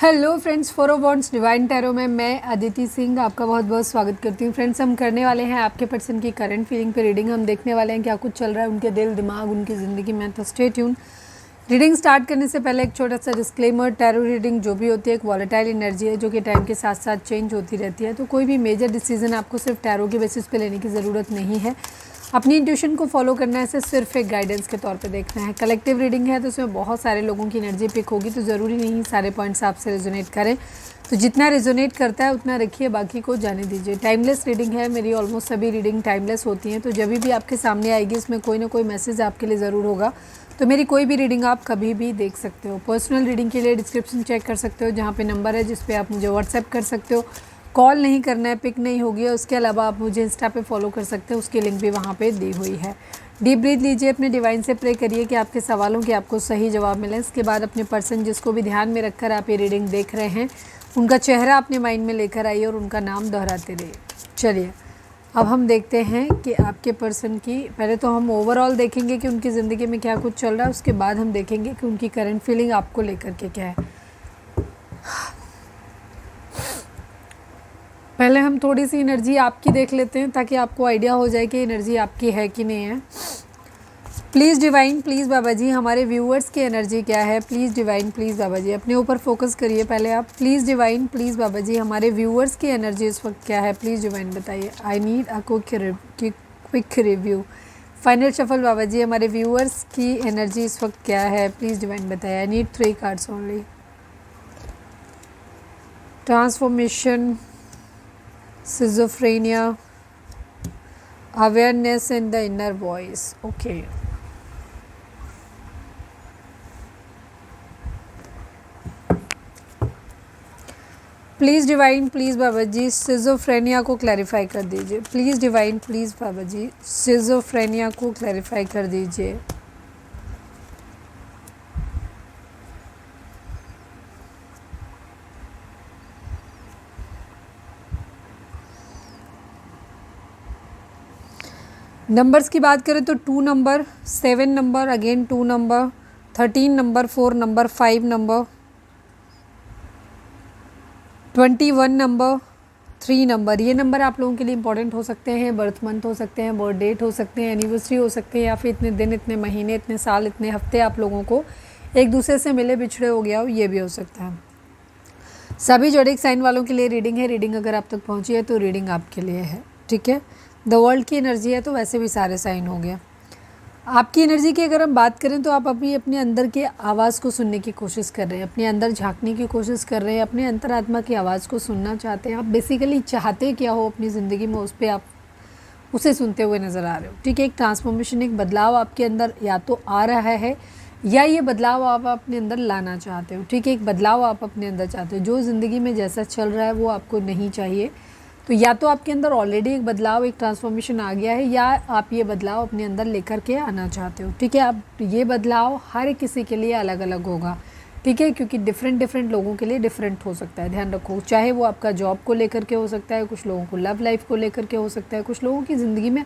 Hello friends, four of wands divine tarot में मैं अदिति सिंह आपका बहुत बहुत स्वागत करती हूँ। फ्रेंड्स, हम करने वाले हैं आपके पर्सन की करंट फीलिंग पे रीडिंग। हम देखने वाले हैं क्या कुछ चल रहा है उनके दिल दिमाग उनकी ज़िंदगी में। तो स्टे ट्यून। रीडिंग स्टार्ट करने से पहले एक छोटा सा डिस्क्लेमर, टैरो रीडिंग जो भी होती है एक वॉलेटाइल एनर्जी है जो कि टाइम के साथ साथ चेंज होती रहती है। तो कोई भी मेजर डिसीजन आपको सिर्फ टैरो के बेसिस पे लेने की ज़रूरत नहीं है। अपनी इंट्यूशन को फॉलो करना है, इसे सिर्फ एक गाइडेंस के तौर पे देखना है। कलेक्टिव रीडिंग है तो उसमें बहुत सारे लोगों की एनर्जी पिक होगी, तो ज़रूरी नहीं सारे पॉइंट्स आपसे रेजोनेट करें। तो जितना रेजोनेट करता है उतना रखिए, बाकी को जाने दीजिए। टाइमलेस रीडिंग है, मेरी ऑलमोस्ट सभी रीडिंग टाइमलेस होती हैं। तो जब भी आपके सामने आएगी इसमें कोई ना कोई मैसेज आपके लिए ज़रूर होगा। तो मेरी कोई भी रीडिंग आप कभी भी देख सकते हो। पर्सनल रीडिंग के लिए डिस्क्रिप्शन चेक कर सकते हो, जहाँ पे नंबर है जिस पे आप मुझे व्हाट्सएप कर सकते हो। कॉल नहीं करना है, पिक नहीं होगी। और उसके अलावा आप मुझे इंस्टा पे फॉलो कर सकते हो, उसकी लिंक भी वहाँ पे दी हुई है। डीप ब्रीथ लीजिए, अपने डिवाइन से प्रे करिए कि आपके सवालों के आपको सही जवाब मिले। इसके बाद अपने पर्सन जिसको भी ध्यान में रखकर आप ये रीडिंग देख रहे हैं उनका चेहरा अपने माइंड में लेकर आइए और उनका नाम दोहराते रहिए। चलिए अब हम देखते हैं कि आपके पर्सन की, पहले तो हम ओवरऑल देखेंगे कि उनकी ज़िंदगी में क्या कुछ चल रहा है, उसके बाद हम देखेंगे कि उनकी करंट फीलिंग आपको लेकर के क्या है। पहले हम थोड़ी सी एनर्जी आपकी देख लेते हैं ताकि आपको आइडिया हो जाए कि एनर्जी आपकी है कि नहीं है। प्लीज़ डिवाइन, प्लीज़ बाबा जी, हमारे व्यूअर्स की एनर्जी क्या है। प्लीज़ डिवाइन, प्लीज़ बाबा जी, अपने ऊपर फोकस करिए पहले आप। प्लीज़ डिवाइन, प्लीज़ बाबा जी, हमारे व्यूअर्स की एनर्जी इस वक्त क्या है। प्लीज़ डिवाइन बताइए। I need a quick review. Final shuffle Baba ji, हमारे व्यूअर्स की एनर्जी इस वक्त क्या है। प्लीज़ डिवाइन बताइए। I need 3 cards only. Transformation, schizophrenia, awareness and the inner voice. Okay. Please divine, please बाबा जी, सिजोफ्रेनिया को क्लैरिफाई कर दीजिए। प्लीज़ डिवाइन, प्लीज़ बाबा जी, सिजोफ्रेनिया को क्लैरिफाई कर दीजिए। नंबर्स की बात करें तो 2 number, 7 number, again 2 number, 13 number, 4 number, 5 number, 21 number, 3 number. ये नंबर आप लोगों के लिए इंपॉर्टेंट हो सकते हैं। बर्थ मंथ हो सकते हैं, बर्थ डेट हो सकते हैं, एनिवर्सरी हो सकते हैं, या फिर इतने दिन, इतने महीने, इतने साल, इतने हफ्ते आप लोगों को एक दूसरे से मिले बिछड़े हो गया हो, ये भी हो सकता है। सभी जोडिक साइन वालों के लिए रीडिंग है। रीडिंग अगर आप तक पहुंची है तो रीडिंग आपके लिए है, ठीक है। द वर्ल्ड की एनर्जी है तो वैसे भी सारे साइन हो गया। आपकी एनर्जी की अगर हम बात करें तो आप अभी अपने अंदर की आवाज़ को सुनने की कोशिश कर रहे हैं, अपने अंदर झांकने की कोशिश कर रहे हैं, अपने अंतरात्मा की आवाज़ को सुनना चाहते हैं। आप बेसिकली चाहते क्या हो अपनी ज़िंदगी में, उस पर आप उसे सुनते हुए नज़र आ रहे हो, ठीक है। एक ट्रांसफॉर्मेशन, एक बदलाव आपके अंदर या तो आ रहा है या ये बदलाव आप अपने अंदर लाना चाहते हो, ठीक है। एक बदलाव आप अपने अंदर चाहते हो। जो ज़िंदगी में जैसा चल रहा है वो आपको नहीं चाहिए। तो या तो आपके अंदर ऑलरेडी एक बदलाव, एक ट्रांसफॉर्मेशन आ गया है, या आप ये बदलाव अपने अंदर लेकर के आना चाहते हो, ठीक है। अब ये बदलाव हर किसी के लिए अलग अलग होगा, ठीक है, क्योंकि डिफरेंट लोगों के लिए डिफरेंट हो सकता है। ध्यान रखो, चाहे वो आपका जॉब को लेकर के हो सकता है, कुछ लोगों को लव लाइफ को लेकर के हो सकता है, कुछ लोगों की ज़िंदगी में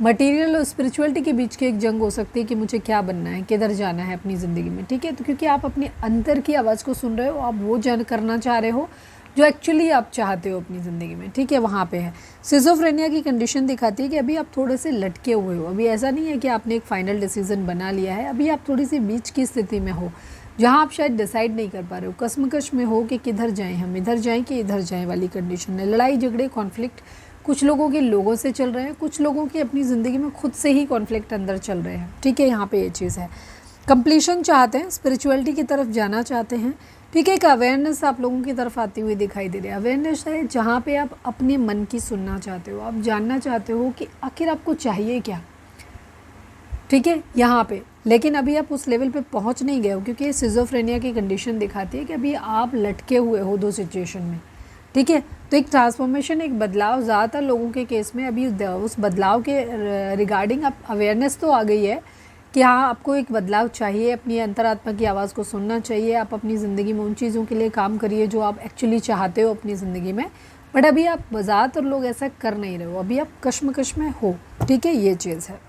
मटेरियल और स्पिरिचुअलिटी के बीच की एक जंग हो सकती है कि मुझे क्या बनना है, किधर जाना है अपनी ज़िंदगी में, ठीक है। तो क्योंकि आप अपने अंदर की आवाज़ को सुन रहे हो, आप वो जान करना चाह रहे हो जो एक्चुअली आप चाहते हो अपनी ज़िंदगी में, ठीक है, वहाँ पे है। सिजोफ्रेनिया की कंडीशन दिखाती है कि अभी आप थोड़े से लटके हुए हो। अभी ऐसा नहीं है कि आपने एक फाइनल डिसीजन बना लिया है, अभी आप थोड़ी सी बीच की स्थिति में हो जहाँ आप शायद डिसाइड नहीं कर पा रहे हो, कसमकश में हो कि किधर जाएं, हम इधर जाएं कि इधर जाएं वाली कंडीशन है। लड़ाई झगड़े, कॉन्फ्लिक्ट कुछ लोगों के लोगों से चल रहे हैं, कुछ लोगों की अपनी ज़िंदगी में खुद से ही कॉन्फ्लिक्ट अंदर चल रहे हैं, ठीक है। यहाँ पे ये चीज़ है, कंप्लीशन चाहते हैं, स्पिरिचुअलिटी की तरफ जाना चाहते हैं, ठीक है। एक अवेयरनेस आप लोगों की तरफ आती हुई दिखाई दे रही है। अवेयरनेस है जहाँ पे आप अपने मन की सुनना चाहते हो, आप जानना चाहते हो कि आखिर आपको चाहिए क्या, ठीक है, यहाँ पे। लेकिन अभी आप उस लेवल पे पहुँच नहीं गए हो, क्योंकि ये सिजोफ्रेनिया की कंडीशन दिखाती है कि अभी आप लटके हुए हो 2 सिचुएशन में, ठीक है। तो एक ट्रांसफॉर्मेशन, एक बदलाव ज़्यादातर लोगों के केस में अभी उस बदलाव के रिगार्डिंग अब अवेयरनेस तो आ गई है कि हाँ आपको एक बदलाव चाहिए, अपनी अंतरात्मा की आवाज़ को सुनना चाहिए। आप अपनी ज़िंदगी में उन चीज़ों के लिए काम करिए जो आप एक्चुअली चाहते हो अपनी ज़िंदगी में, बट अभी आप ज़्यादातर लोग ऐसा कर नहीं रहे हो, अभी आप कश्मकश में हो, ठीक है, ये चीज़ है।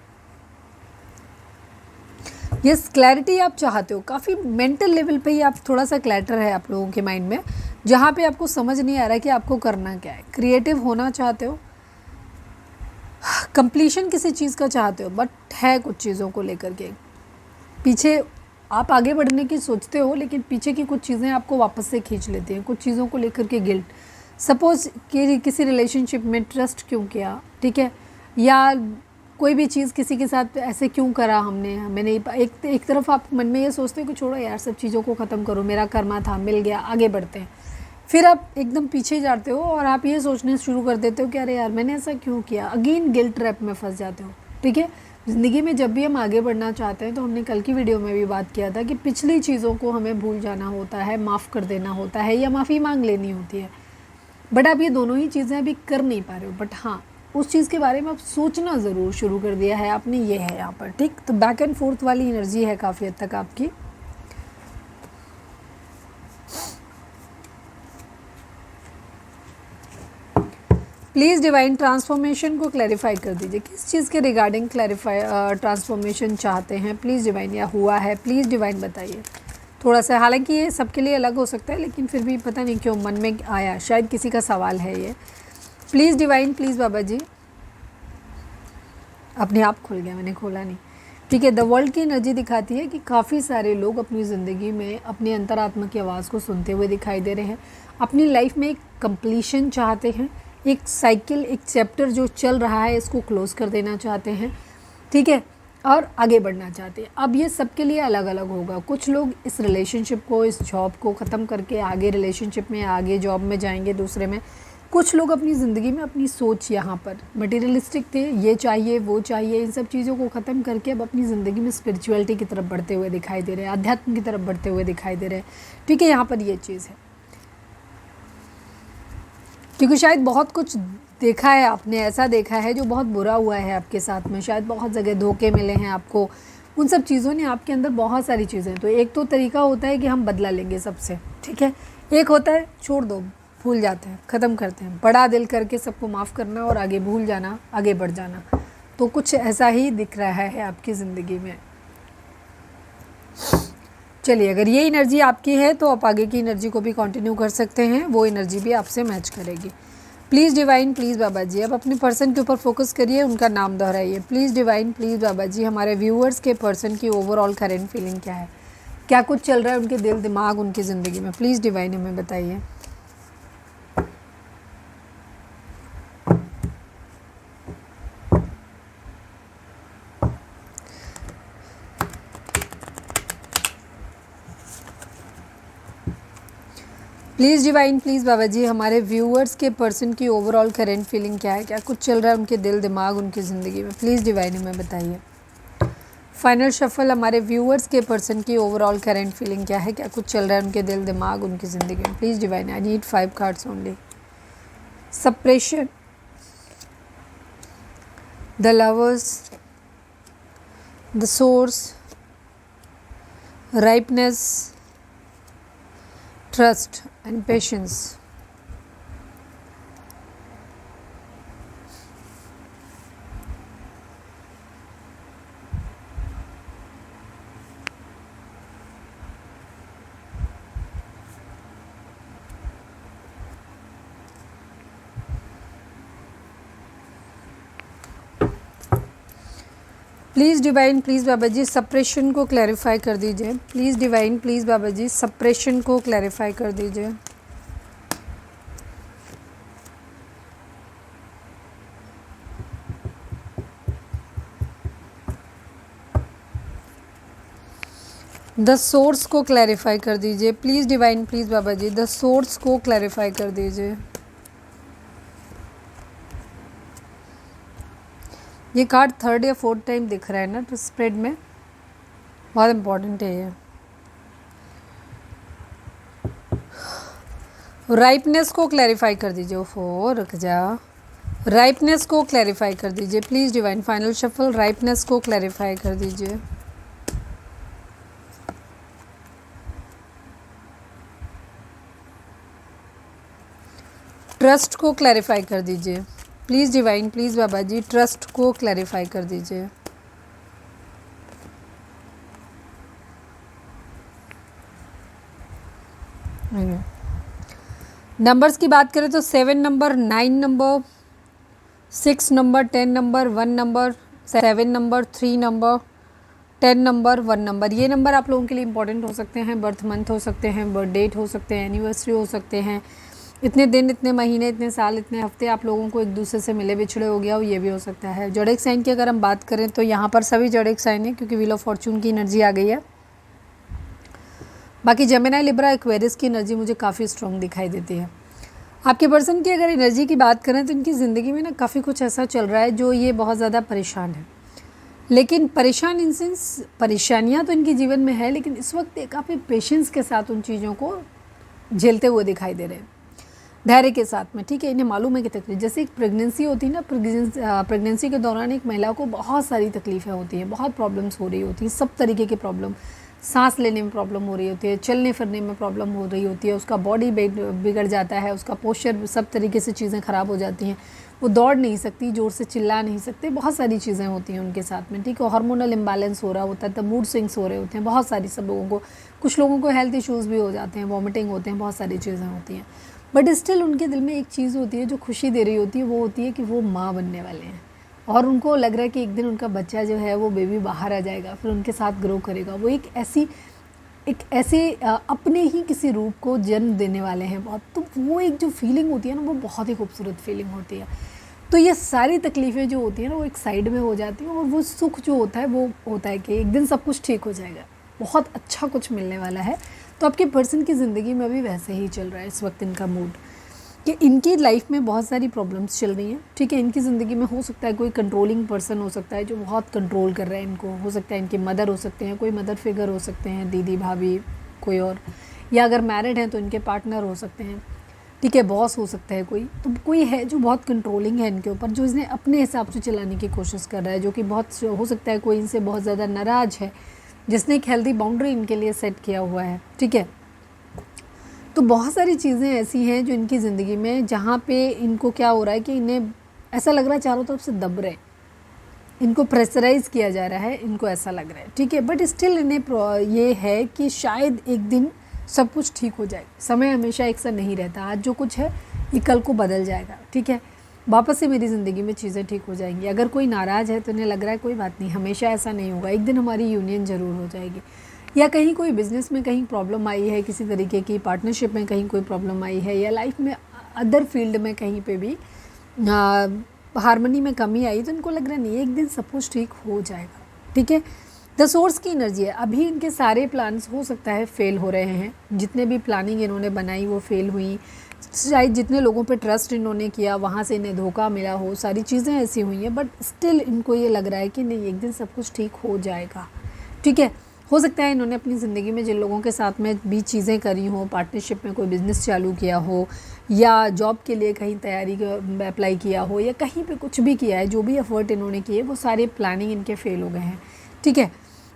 यस, क्लैरिटी आप चाहते हो, काफ़ी मेंटल लेवल पे ही आप थोड़ा सा क्लैटर है आप लोगों के माइंड में, जहाँ पे आपको समझ नहीं आ रहा है कि आपको करना क्या है। क्रिएटिव होना चाहते हो, कंप्लीशन किसी चीज़ का चाहते हो, बट है कुछ चीज़ों को लेकर के पीछे आप आगे बढ़ने की सोचते हो, लेकिन पीछे की कुछ चीज़ें आपको वापस से खींच लेती हैं, कुछ चीज़ों को लेकर के गिल्ट। सपोज़ कि किसी रिलेशनशिप में ट्रस्ट क्यों किया, ठीक है, या कोई भी चीज़ किसी के साथ ऐसे क्यों करा मैंने एक तरफ आप मन में ये सोचते हो कि छोड़ो यार, सब चीज़ों को ख़त्म करो, मेरा कर्मा था, मिल गया, आगे बढ़ते हैं। फिर आप एकदम पीछे जाते हो और आप ये सोचने शुरू कर देते हो कि अरे यार मैंने ऐसा क्यों किया, अगेन गिल्ट ट्रैप में फंस जाते हो। ठीक है, ज़िंदगी में जब भी हम आगे बढ़ना चाहते हैं, तो हमने कल की वीडियो में भी बात किया था कि पिछली चीज़ों को हमें भूल जाना होता है, माफ़ कर देना होता है, या माफ़ी मांग लेनी होती है। बट आप ये दोनों ही चीज़ें अभी कर नहीं पा रहे हो। बट हाँ, उस चीज़ के बारे में आप सोचना ज़रूर शुरू कर दिया है आपने, ये है यहाँ पर। ठीक, तो बैक एंड फोर्थ वाली एनर्जी है काफ़ी हद तक आपकी। प्लीज़ डिवाइन ट्रांसफॉर्मेशन को क्लैरिफाई कर दीजिए, किस चीज़ के रिगार्डिंग ट्रांसफॉर्मेशन चाहते हैं प्लीज़ डिवाइन, या हुआ है प्लीज़ डिवाइन बताइए थोड़ा सा। हालांकि ये सबके लिए अलग हो सकता है, लेकिन फिर भी पता नहीं क्यों मन में आया, शायद किसी का सवाल है ये। प्लीज़ डिवाइन, प्लीज़ बाबा जी। अपने आप खुल गया, मैंने खोला नहीं। ठीक है, द वर्ल्ड की एनर्जी दिखाती है कि काफ़ी सारे लोग अपनी ज़िंदगी में अपने अंतरात्मा की आवाज़ को सुनते हुए दिखाई दे रहे हैं, अपनी लाइफ में एक कंप्लीशन चाहते हैं, एक साइकिल, एक चैप्टर जो चल रहा है इसको क्लोज़ कर देना चाहते हैं। ठीक है, और आगे बढ़ना चाहते हैं। अब ये सबके लिए अलग अलग होगा। कुछ लोग इस रिलेशनशिप को, इस जॉब को ख़त्म करके आगे रिलेशनशिप में, आगे जॉब में जाएंगे दूसरे में। कुछ लोग अपनी ज़िंदगी में अपनी सोच यहाँ पर मटेरियलिस्टिक थे, ये चाहिए वो चाहिए, इन सब चीज़ों को ख़त्म करके अब अपनी ज़िंदगी में स्पिरिचुअलिटी की तरफ बढ़ते हुए दिखाई दे रहे हैं, अध्यात्म की तरफ बढ़ते हुए दिखाई दे रहे हैं। ठीक है, यहाँ पर ये चीज़ है, क्योंकि शायद बहुत कुछ देखा है आपने, ऐसा देखा है जो बहुत बुरा हुआ है आपके साथ में, शायद बहुत जगह धोखे मिले हैं आपको, उन सब चीज़ों ने आपके अंदर बहुत सारी चीज़ें। तो एक तो तरीका होता है कि हम बदला लेंगे सबसे, ठीक है। एक होता है छोड़ दो, भूल जाते हैं, ख़त्म करते हैं, बड़ा दिल करके सबको माफ़ करना और आगे भूल जाना, आगे बढ़ जाना। तो कुछ ऐसा ही दिख रहा है आपकी ज़िंदगी में। चलिए, अगर ये एनर्जी आपकी है तो आप आगे की एनर्जी को भी कंटिन्यू कर सकते हैं, वो एनर्जी भी आपसे मैच करेगी। प्लीज़ डिवाइन, प्लीज़ बाबा जी। अब अपने पर्सन के ऊपर फोकस करिए, उनका नाम दोहराइए। प्लीज़ डिवाइन, प्लीज़ बाबा जी, हमारे व्यूअर्स के पर्सन की ओवरऑल करेंट फीलिंग क्या है, क्या कुछ चल रहा है उनके दिल दिमाग, उनकी ज़िंदगी में, प्लीज़ डिवाइन हमें बताइए। प्लीज़ डिवाइन, प्लीज़ बाबा जी, हमारे व्यूअर्स के पर्सन की ओवरऑल करेंट फीलिंग क्या है, क्या कुछ चल रहा है उनके दिल दिमाग, उनकी ज़िंदगी में, प्लीज़ डिवाइन हमें बताइए। फाइनल शफल, हमारे व्यूअर्स के पर्सन की ओवरऑल करेंट फीलिंग क्या है, क्या कुछ चल रहा है उनके दिल दिमाग, उनकी ज़िंदगी में, please divine. I need 5 cards only. Suppression, the lovers, the source, ripeness, trust and patience. Please divine, please Baba ji, suppression को क्लैरिफाई कर दीजिए। Please divine, please Baba ji, suppression को क्लैरिफाई कर दीजिए। द सोर्स को क्लैरिफाई कर दीजिए। Please divine, please Baba ji, the source को क्लैरिफाई कर दीजिए। ये कार्ड 3rd या 4th टाइम दिख रहा है ना तो स्प्रेड में, बहुत इम्पोर्टेंट है ये। राइपनेस को क्लैरिफाई कर दीजिए। ओफो, रुक जा। राइपनेस को क्लैरिफाई कर दीजिए please divine. Final shuffle, ripeness को क्लैरिफाई कर दीजिए। ट्रस्ट को क्लैरिफाई कर दीजिए प्लीज़ डिवाइन, प्लीज़ बाबा जी, ट्रस्ट को क्लैरिफाई कर दीजिए। नंबर्स की बात करें तो 7 number, 9 number, 6 number, 10 number, 1 number, 7 number, 3 number, 10 number, 1 number, ये नंबर आप लोगों के लिए इंपॉर्टेंट हो सकते हैं। बर्थ मंथ हो सकते हैं, बर्थ डेट हो सकते हैं, एनिवर्सरी हो सकते हैं, इतने दिन, इतने महीने, इतने साल, इतने हफ्ते आप लोगों को एक दूसरे से मिले बिछड़े हो गया हो, ये भी हो सकता है। जोडिक साइन की अगर हम बात करें तो यहाँ पर सभी जोडिक साइन है, क्योंकि व्हील ऑफ फॉर्चून की एनर्जी आ गई है। बाकी जेमिनी, लिब्रा, एक्वेरियस की एनर्जी मुझे काफ़ी स्ट्रॉन्ग दिखाई देती है। आपके पर्सन की अगर एनर्जी की बात करें तो इनकी ज़िंदगी में ना काफ़ी कुछ ऐसा चल रहा है जो ये बहुत ज़्यादा परेशान है। लेकिन परेशान इन सेंस, परेशानियाँ तो इनके जीवन में है, लेकिन इस वक्त ये काफ़ी पेशेंस के साथ उन चीज़ों को झेलते हुए दिखाई दे रहे हैं, धैर्य के साथ में। ठीक है, इन्हें मालूम है कि तकलीफ, जैसे एक प्रेगनेंसी होती है ना, प्रेगनेंसी के दौरान एक महिला को बहुत सारी तकलीफ़ें होती हैं, बहुत प्रॉब्लम्स हो रही होती हैं, सब तरीके की प्रॉब्लम, सांस लेने में प्रॉब्लम हो रही होती है, चलने फिरने में प्रॉब्लम हो रही होती है, उसका बॉडी बिगड़ जाता है, उसका पोस्चर, सब तरीके से चीज़ें ख़राब हो जाती हैं, वो दौड़ नहीं सकती, ज़ोर से चिल्ला नहीं सकते, बहुत सारी चीज़ें होती हैं उनके साथ में। ठीक है, हार्मोनल इम्बैलेंस हो रहा होता है, तब मूड स्विंग्स हो रहे होते हैं, बहुत सारी, सब लोगों को, कुछ लोगों को हेल्थ इश्यूज़ भी हो जाते हैं, वॉमिटिंग होते हैं, बहुत सारी चीज़ें होती हैं। बट स्टिल उनके दिल में एक चीज़ होती है जो खुशी दे रही होती है, वो होती है कि वो माँ बनने वाले हैं, और उनको लग रहा है कि एक दिन उनका बच्चा जो है वो बेबी बाहर आ जाएगा, फिर उनके साथ ग्रो करेगा, वो एक ऐसे अपने ही किसी रूप को जन्म देने वाले हैं बहुत। तो वो एक जो फीलिंग होती है ना, वो बहुत ही खूबसूरत फीलिंग होती है। तो ये सारी तकलीफ़ें जो होती हैं ना, वो एक साइड में हो जाती हैं, और वो सुख जो होता है वो होता है कि एक दिन सब कुछ ठीक हो जाएगा, बहुत अच्छा कुछ मिलने वाला है। तो आपके पर्सन की ज़िंदगी में भी वैसे ही चल रहा है इस वक्त इनका मूड, कि इनकी लाइफ में बहुत सारी प्रॉब्लम्स चल रही हैं। ठीक है, इनकी ज़िंदगी में हो सकता है कोई कंट्रोलिंग पर्सन हो सकता है जो बहुत कंट्रोल कर रहा है इनको, हो सकता है इनके मदर हो सकते हैं, कोई मदर फिगर हो सकते हैं, दीदी, भाभी, कोई और, या अगर मैरिड हैं तो इनके पार्टनर हो सकते हैं। ठीक है, बॉस हो सकता है कोई, तो कोई है जो बहुत कंट्रोलिंग है इनके ऊपर, जो इन्हें अपने हिसाब से चलाने की कोशिश कर रहा है, जो कि बहुत हो सकता है कोई इनसे बहुत ज़्यादा नाराज़ है, जिसने एक हेल्दी बाउंड्री इनके लिए सेट किया हुआ है। ठीक है, तो बहुत सारी चीज़ें ऐसी हैं जो इनकी ज़िंदगी में, जहाँ पे इनको क्या हो रहा है कि इन्हें ऐसा लग रहा है चारों तरफ से दब रहे, इनको प्रेशराइज़ किया जा रहा है, इनको ऐसा लग रहा है। ठीक है, बट स्टिल इन्हें ये है कि शायद एक दिन सब कुछ ठीक हो जाए। समय हमेशा एक सा नहीं रहता, आज जो कुछ है ये कल को बदल जाएगा। ठीक है, वापस से मेरी ज़िंदगी में चीज़ें ठीक हो जाएंगी। अगर कोई नाराज़ है तो इन्हें लग रहा है कोई बात नहीं, हमेशा ऐसा नहीं होगा, एक दिन हमारी यूनियन ज़रूर हो जाएगी। या कहीं कोई बिज़नेस में कहीं प्रॉब्लम आई है, किसी तरीके की पार्टनरशिप में कहीं कोई प्रॉब्लम आई है, या लाइफ में अदर फील्ड में कहीं पे भी हारमोनी में कमी आई, तो इनको लग रहा नहीं एक दिन सब कुछ ठीक हो जाएगा। ठीक है, द सोर्स की एनर्जी है। अभी इनके सारे प्लान्स हो सकता है फेल हो रहे हैं, जितने भी प्लानिंग इन्होंने बनाई वो फेल हुई, शायद जितने लोगों पे ट्रस्ट इन्होंने किया वहाँ से इन्हें धोखा मिला हो, सारी चीज़ें ऐसी हुई हैं, बट स्टिल इनको ये लग रहा है कि नहीं एक दिन सब कुछ ठीक हो जाएगा। ठीक है, हो सकता है इन्होंने अपनी ज़िंदगी में जिन लोगों के साथ में भी चीज़ें करी हों, पार्टनरशिप में कोई बिज़नेस चालू किया हो, या जॉब के लिए कहीं तैयारी अप्लाई किया हो, या कहीं पे कुछ भी किया है, जो भी एफर्ट इन्होंने किए वो सारे प्लानिंग इनके फेल हो गए हैं। ठीक है,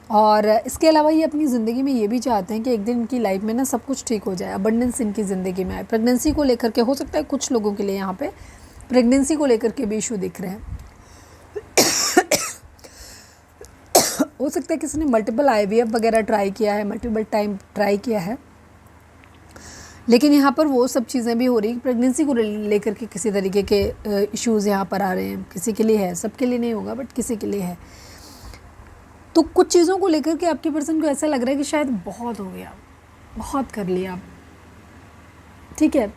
और इसके अलावा ये अपनी ज़िंदगी में ये भी चाहते हैं कि एक दिन इनकी लाइफ में ना सब कुछ ठीक हो जाए, अबंडेंस इनकी ज़िंदगी में आए। प्रेगनेंसी को लेकर के हो सकता है कुछ लोगों के लिए यहाँ पे प्रेगनेंसी को लेकर के भी इशू दिख रहे हैं। हो सकता है किसी ने मल्टीपल IVF वगैरह ट्राई किया है, मल्टीपल टाइम ट्राई किया है, लेकिन यहाँ पर वो सब चीज़ें भी हो रही, प्रेगनेंसी को लेकर के किसी तरीके के इश्यूज़ यहाँ पर आ रहे हैं। किसी के लिए है, सबके लिए नहीं होगा, बट किसी के लिए है। तो कुछ चीज़ों को लेकर के आपके पर्सन को ऐसा लग रहा है कि शायद बहुत हो गया, बहुत कर लिया। ठीक है,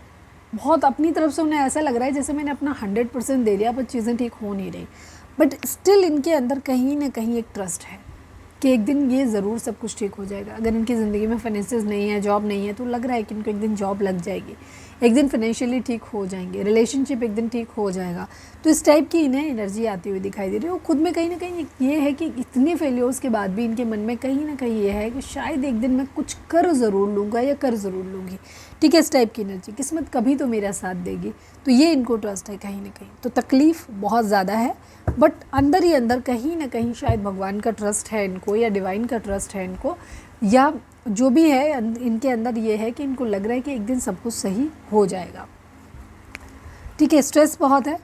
बहुत अपनी तरफ से उन्हें ऐसा लग रहा है जैसे मैंने अपना 100% दे दिया, पर चीज़ें ठीक हो नहीं रही। बट स्टिल इनके अंदर कहीं ना कहीं एक ट्रस्ट है कि एक दिन ये ज़रूर सब कुछ ठीक हो जाएगा। अगर इनकी ज़िंदगी में फाइनेंसेस नहीं है, जॉब नहीं है, तो लग रहा है कि इनको एक दिन जॉब लग जाएगी, एक दिन फाइनेंशियली ठीक हो जाएंगे, रिलेशनशिप एक दिन ठीक हो जाएगा। तो इस टाइप की इन्हें एनर्जी आती हुई दिखाई दे रही है। और खुद में कहीं ना कहीं ये है कि इतने फेलियर्स के बाद भी इनके मन में कहीं ना कहीं ये है कि शायद एक दिन मैं कुछ कर ज़रूर लूँगा या कर ज़रूर लूँगी। ठीक है, इस टाइप की एनर्जी, किस्मत कभी तो मेरा साथ देगी, तो ये इनको ट्रस्ट है कहीं ना कहीं। तो तकलीफ़ बहुत ज़्यादा है, बट अंदर ही अंदर कहीं ना कहीं शायद भगवान का ट्रस्ट है इनको, या डिवाइन का ट्रस्ट है इनको, या जो भी है इनके अंदर ये है कि इनको लग रहा है कि एक दिन सब कुछ सही हो जाएगा। ठीक है, स्ट्रेस बहुत है,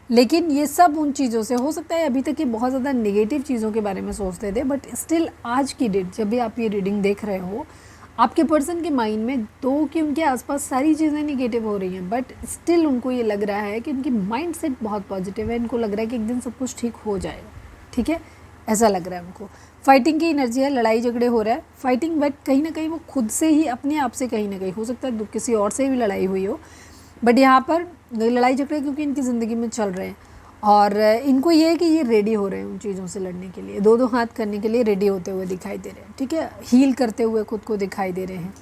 लेकिन ये सब उन चीज़ों से हो सकता है अभी तक ये बहुत ज़्यादा नेगेटिव चीज़ों के बारे में सोचते थे, बट स्टिल आज की डेट जब भी आप ये रीडिंग देख रहे हो, आपके पर्सन के माइंड में दो कि उनके आसपास सारी चीज़ें निगेटिव हो रही हैं, बट स्टिल उनको ये लग रहा है कि उनकी माइंड सेट बहुत पॉजिटिव है, इनको लग रहा है कि एक दिन सब कुछ ठीक हो जाएगा, ठीक है, ऐसा लग रहा है उनको। फाइटिंग की एनर्जी है, लड़ाई झगड़े हो रहा है, फाइटिंग, बट कहीं ना कहीं वो खुद से ही, अपने आप से कहीं ना कहीं, हो सकता है किसी और से भी लड़ाई हुई हो, बट यहाँ पर लड़ाई झगड़े क्योंकि इनकी ज़िंदगी में चल रहे हैं और इनको ये है कि ये रेडी हो रहे हैं उन चीज़ों से लड़ने के लिए, दो हाथ करने के लिए रेडी होते हुए दिखाई दे रहे हैं, ठीक है, हील करते हुए खुद को दिखाई दे रहे हैं।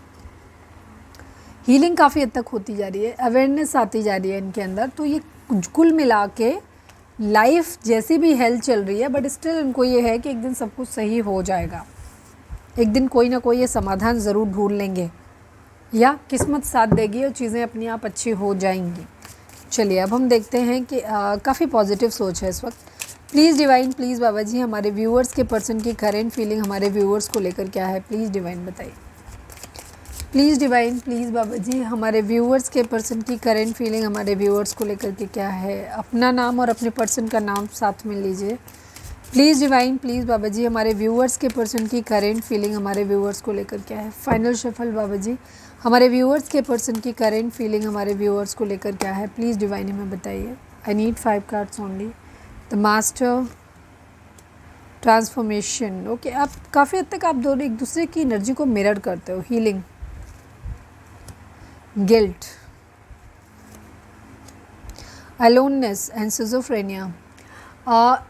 हीलिंग काफ़ी हद तक होती जा रही है, अवेयरनेस आती जा रही है इनके अंदर। तो ये कुल मिला के लाइफ जैसी भी हेल्थ चल रही है, बट स्टिल इनको ये है कि एक दिन सब कुछ सही हो जाएगा, एक दिन कोई ना कोई ये समाधान ज़रूर ढूंढ लेंगे या किस्मत साथ देगी और चीज़ें अपने आप अच्छी हो जाएंगी। चलिए अब हम देखते हैं कि काफ़ी पॉजिटिव सोच है इस वक्त। प्लीज़ डिवाइन, प्लीज़ बाबा जी, हमारे व्यूअर्स के पर्सन की करेंट फीलिंग हमारे व्यूअर्स को लेकर क्या है, प्लीज़ डिवाइन बताइए। प्लीज़ डिवाइन, प्लीज़ बाबा जी, हमारे व्यूअर्स के पर्सन की करेंट फीलिंग हमारे व्यूअर्स को लेकर के क्या है। अपना नाम और अपने पर्सन का नाम साथ में लीजिए। प्लीज़ डिवाइन, प्लीज़ बाबा जी, हमारे व्यूअर्स के पर्सन की करेंट फीलिंग हमारे व्यूअर्स को लेकर क्या है। फाइनल शफल बाबा जी, हमारे व्यूअर्स के पर्सन की करेंट फीलिंग हमारे व्यूअर्स को लेकर क्या है, प्लीज़ डिवाइन हमें बताइए। I need 5 cards only. The master, transformation, okay, आप काफ़ी हद तक आप दोनों एक दूसरे की एनर्जी को मिरर करते हो। Healing, guilt, aloneness and schizophrenia.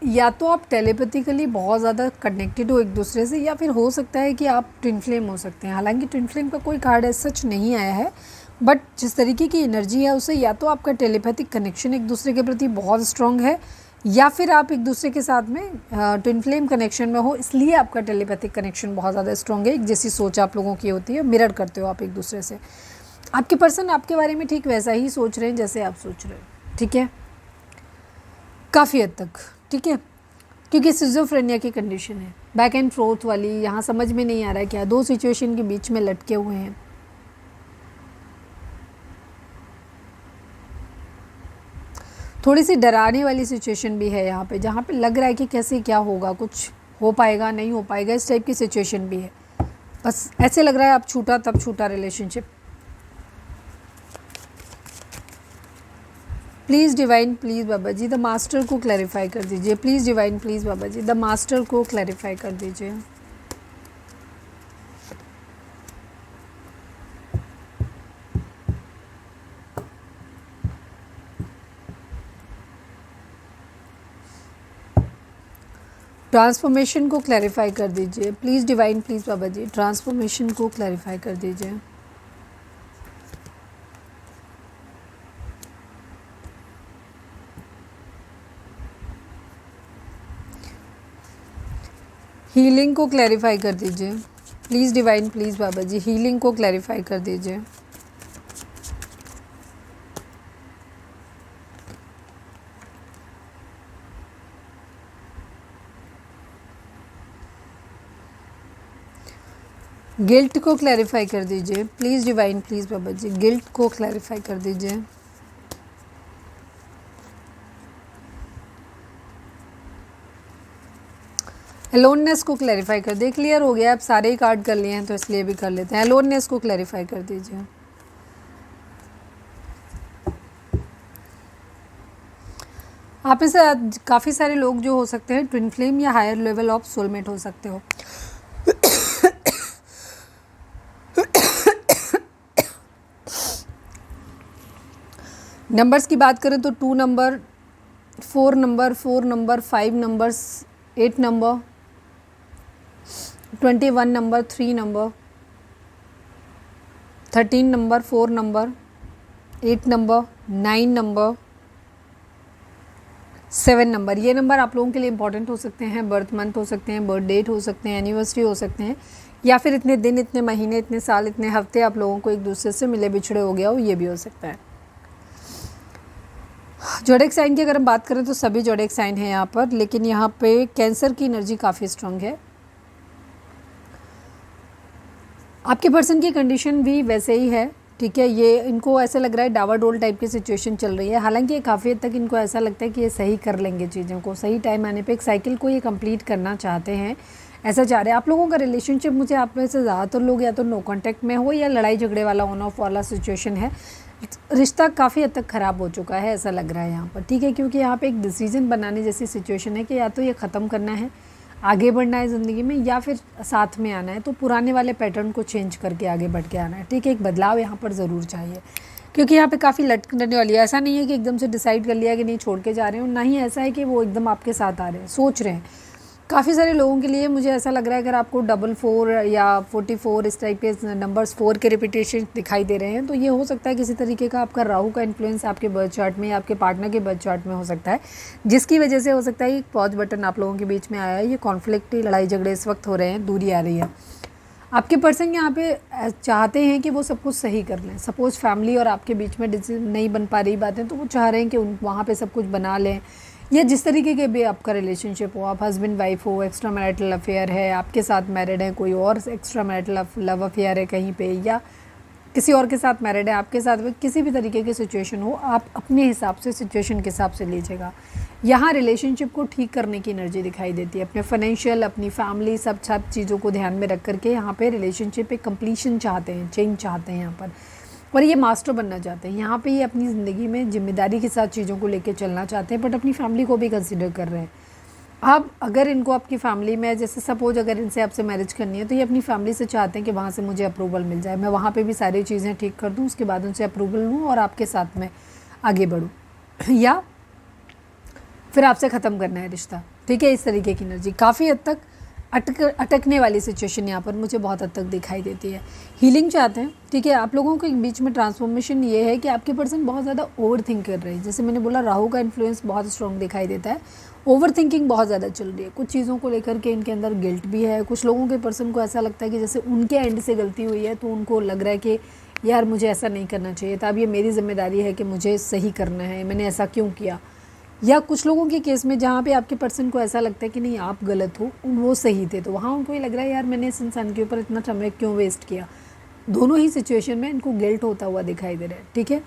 या तो आप टेलीपैथिकली बहुत ज़्यादा कनेक्टेड हो एक दूसरे से, या फिर हो सकता है कि आप ट्विन फ्लेम हो सकते हैं। हालांकि ट्विन फ्लेम का कोई कार्ड सच नहीं आया है, बट जिस तरीके की एनर्जी है उससे या तो आपका टेलीपैथिक कनेक्शन एक दूसरे के प्रति बहुत स्ट्रॉन्ग है, या फिर आप एक दूसरे के साथ में ट्विन फ्लेम कनेक्शन में हो, इसलिए आपका टेलीपैथिक कनेक्शन बहुत ज़्यादा स्ट्रॉन्ग है। एक जैसी सोच आप लोगों की होती है, मिरर करते हो आप एक दूसरे से। आपके पर्सन आपके बारे में ठीक वैसा ही सोच रहे हैं जैसे आप सोच रहे हो, ठीक है, काफ़ी हद तक, ठीक है, क्योंकि सिजोफ्रेनिया की कंडीशन है, बैक एंड फोर्थ वाली। यहाँ समझ में नहीं आ रहा है क्या, दो सिचुएशन के बीच में लटके हुए हैं। थोड़ी सी डराने वाली सिचुएशन भी है यहाँ पे, जहाँ पे लग रहा है कि कैसे क्या होगा, कुछ हो पाएगा नहीं हो पाएगा, इस टाइप की सिचुएशन भी है। बस ऐसे लग रहा है अब छूटा तब छूटा relationship. Please divine, please Baba ji, the master को क्लैरिफाई कर दीजिए। Please divine, please Baba ji, the master को क्लैरिफाई कर दीजिए। ट्रांसफॉर्मेशन को क्लैरिफाई कर दीजिए। प्लीज़ डिवाइन, प्लीज़ बाबा जी, ट्रांसफॉर्मेशन को क्लैरिफाई कर दीजिए। हीलिंग को क्लैरिफाई कर दीजिए। प्लीज़ डिवाइन, प्लीज़ बाबा जी, हीलिंग को क्लैरिफाई कर दीजिए। गिल्ट को क्लैरिफाई कर दीजिए। प्लीज़ डिवाइन, प्लीज़ बाबा जी, गिल्ट को क्लैरिफाई कर दीजिए। अलोननेस को क्लैरिफाई कर दे। क्लियर हो गया, अब सारे ही कार्ड कर लिए हैं तो इसलिए भी कर लेते हैं। अलोननेस को क्लैरिफाई कर दीजिए। आप में से काफ़ी सारे लोग जो हो सकते हैं ट्विन फ्लेम या हायर लेवल ऑफ सोलमेट हो सकते हो। नंबर्स की बात करें तो 2 number, 4 number, 4 number, 5 numbers, 8 number, 21 number, 3 number, 13 number, 4 number, 8 number, 9 number, 7 number. ये नंबर आप लोगों के लिए इंपॉर्टेंट हो सकते हैं। बर्थ मंथ हो सकते हैं, बर्थ डेट हो सकते हैं, एनिवर्सरी हो सकते हैं, या फिर इतने दिन, इतने महीने, इतने साल, इतने हफ्ते आप लोगों को एक दूसरे से मिले बिछड़े हो गया हो, ये भी हो सकता है। जोडिक साइन की अगर हम बात करें तो सभी जोडिक साइन हैं यहाँ पर, लेकिन यहाँ पे कैंसर की एनर्जी काफ़ी स्ट्रांग है। आपके पर्सन की कंडीशन भी वैसे ही है, ठीक है। ये इनको ऐसा लग रहा है डावाडोल टाइप की सिचुएशन चल रही है। हालांकि ये काफ़ी हद तक इनको ऐसा लगता है कि ये सही कर लेंगे चीज़ों को, सही टाइम आने पे एक साइकिल को ये कंप्लीट करना चाहते हैं। ऐसा चाह रहे हैं। आप लोगों का रिलेशनशिप, मुझे आप में से ज़्यादातर लोग या तो नो कॉन्टैक्ट में हो या लड़ाई झगड़े वाला ऑन ऑफ वाला सिचुएशन है। रिश्ता काफ़ी हद तक ख़राब हो चुका है, ऐसा लग रहा है यहाँ पर, ठीक है, क्योंकि यहाँ पे एक डिसीजन बनाने जैसी सिचुएशन है कि या तो ये ख़त्म करना है, आगे बढ़ना है ज़िंदगी में, या फिर साथ में आना है। तो पुराने वाले पैटर्न को चेंज करके आगे बढ़ के आना है, ठीक है। एक बदलाव यहाँ पर ज़रूर चाहिए, क्योंकि यहाँ पे काफ़ी लटकने वाली है। ऐसा नहीं है कि एकदम से डिसाइड कर लिया कि नहीं छोड़ के जा रहे हो, ना ही ऐसा है कि वो एकदम आपके साथ आ रहे हैं, सोच रहे हैं। काफ़ी सारे लोगों के लिए मुझे ऐसा लग रहा है, अगर आपको 44 या 44 इस टाइप के नंबर्स 4 के रिपीटेशन दिखाई दे रहे हैं, तो ये हो सकता है किसी तरीके का आपका राहु का इन्फ्लुएंस आपके बर्थ चार्ट में या आपके पार्टनर के बर्थ चार्ट में हो सकता है, जिसकी वजह से हो सकता है एक पॉज बटन आप लोगों के बीच में आया है। ये कॉन्फ्लिक्ट, लड़ाई झगड़े इस वक्त हो रहे हैं, दूरी आ रही है। आपके पर्सन यहाँ पे चाहते हैं कि वो सब कुछ सही कर लें। सपोज़ फैमिली और आपके बीच में नहीं बन पा रही बातें, तो वो चाह रहे हैं कि वहाँ पे सब कुछ बना लें, या जिस तरीके के भी आपका रिलेशनशिप हो, आप हस्बैंड वाइफ हो, एक्स्ट्रा मैरिटल अफेयर है, आपके साथ मैरिड है, कोई और एक्स्ट्रा मैरिटल लव अफेयर है कहीं पे, या किसी और के साथ मैरिड है, आपके साथ किसी भी तरीके की सिचुएशन हो, आप अपने हिसाब से सिचुएशन के हिसाब से लीजिएगा। यहाँ रिलेशनशिप को ठीक करने की एनर्जी दिखाई देती है, अपने फाइनेंशियल, अपनी फैमिली, सब चीज़ों को ध्यान में रख करके यहाँ पे रिलेशनशिप एक कंप्लीशन चाहते हैं, चेंज चाहते हैं यहाँ पर, और ये मास्टर बनना चाहते हैं। यहाँ पे ये अपनी ज़िंदगी में जिम्मेदारी के साथ चीज़ों को लेकर चलना चाहते हैं, बट अपनी फैमिली को भी कंसिडर कर रहे हैं। आप अगर इनको आपकी फैमिली में, जैसे सपोज अगर इनसे आपसे मैरिज करनी है, तो ये अपनी फैमिली से चाहते हैं कि वहाँ से मुझे अप्रूवल मिल जाए, मैं वहाँ पे भी सारी चीज़ें ठीक कर दूँ, उसके बाद उनसे अप्रूवल लूँ और आपके साथ में आगे बढ़ूँ, या फिर आपसे ख़त्म करना है रिश्ता, ठीक है। इस तरीके की एनर्जी काफ़ी हद तक अटकने वाली सिचुएशन यहाँ पर मुझे बहुत हद तक दिखाई देती है। हीलिंग चाहते हैं, ठीक है। आप लोगों के बीच में ट्रांसफॉर्मेशन ये है कि आपके पर्सन बहुत ज़्यादा ओवर थिंक कर रहे हैं। जैसे मैंने बोला, राहु का इन्फ्लुएंस बहुत स्ट्रॉन्ग दिखाई देता है, ओवर थिंकिंग बहुत ज़्यादा चल रही है। कुछ चीज़ों को लेकर के इनके अंदर गिल्ट भी है। कुछ लोगों के पर्सन को ऐसा लगता है कि जैसे उनके एंड से गलती हुई है, तो उनको लग रहा है कि यार मुझे ऐसा नहीं करना चाहिए था, अब ये मेरी जिम्मेदारी है कि मुझे सही करना है, मैंने ऐसा क्यों किया। या कुछ लोगों के केस में जहाँ पे आपके पर्सन को ऐसा लगता है कि नहीं आप गलत हो, वो सही थे, तो वहाँ उनको ये लग रहा है यार मैंने इस इंसान के ऊपर इतना समय क्यों वेस्ट किया। दोनों ही सिचुएशन में इनको गिल्ट होता हुआ दिखाई दे रहा है, ठीक है।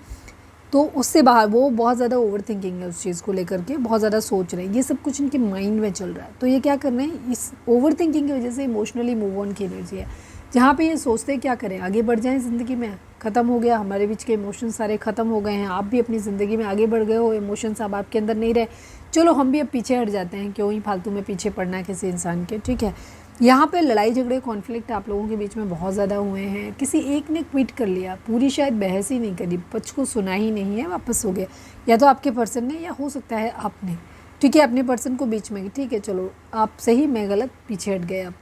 तो उससे बाहर वो बहुत ज़्यादा ओवर थिंकिंग है, उस चीज़ को लेकर के बहुत ज़्यादा सोच रहे हैं, ये सब कुछ इनके माइंड में चल रहा है। तो ये क्या कर रहे हैं, इस ओवर थिंकिंग की वजह से इमोशनली मूव ऑन की एनर्जी है, जहाँ पे ये सोचते हैं क्या करें, आगे बढ़ जाएं ज़िंदगी में, ख़त्म हो गया हमारे बीच के इमोशंस सारे ख़त्म हो गए हैं, आप भी अपनी ज़िंदगी में आगे बढ़ गए हो, इमोशंस अब आपके अंदर नहीं रहे, चलो हम भी अब पीछे हट जाते हैं, क्यों ही फालतू में पीछे पड़ना है किसी इंसान के, ठीक है। यहाँ पे लड़ाई झगड़े कॉन्फ्लिक्ट आप लोगों के बीच में बहुत ज़्यादा हुए हैं। किसी एक ने क्विट कर लिया, पूरी शायद बहस ही नहीं करी, पक्ष को सुना ही नहीं है, वापस हो गया, या तो आपके पर्सन ने, या हो सकता है आपने, ठीक है, अपने पर्सन को बीच में, ठीक है चलो आप सही मैं गलत, पीछे हट गए आप।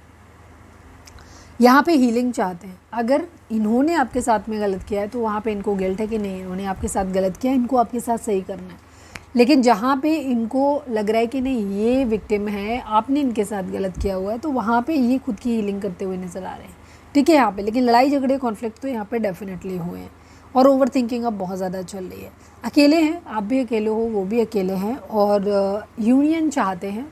यहाँ पे हीलिंग चाहते हैं। अगर इन्होंने आपके साथ में गलत किया है, तो वहाँ पे इनको गिल्ट है कि नहीं इन्होंने आपके साथ गलत किया, इनको आपके साथ सही करना है। लेकिन जहाँ पे इनको लग रहा है कि नहीं ये विक्टिम है, आपने इनके साथ गलत किया हुआ है, तो वहाँ पे ये खुद की हीलिंग करते हुए नज़र आ रहे हैं, ठीक है यहाँ पे। लेकिन लड़ाई झगड़े कॉन्फ्लिक्ट तो यहाँ पे डेफिनेटली हुए हैं, और ओवर थिंकिंग अब बहुत ज़्यादा चल रही है। अकेले हैं, आप भी अकेले हो, वो भी अकेले हैं, और यूनियन चाहते हैं,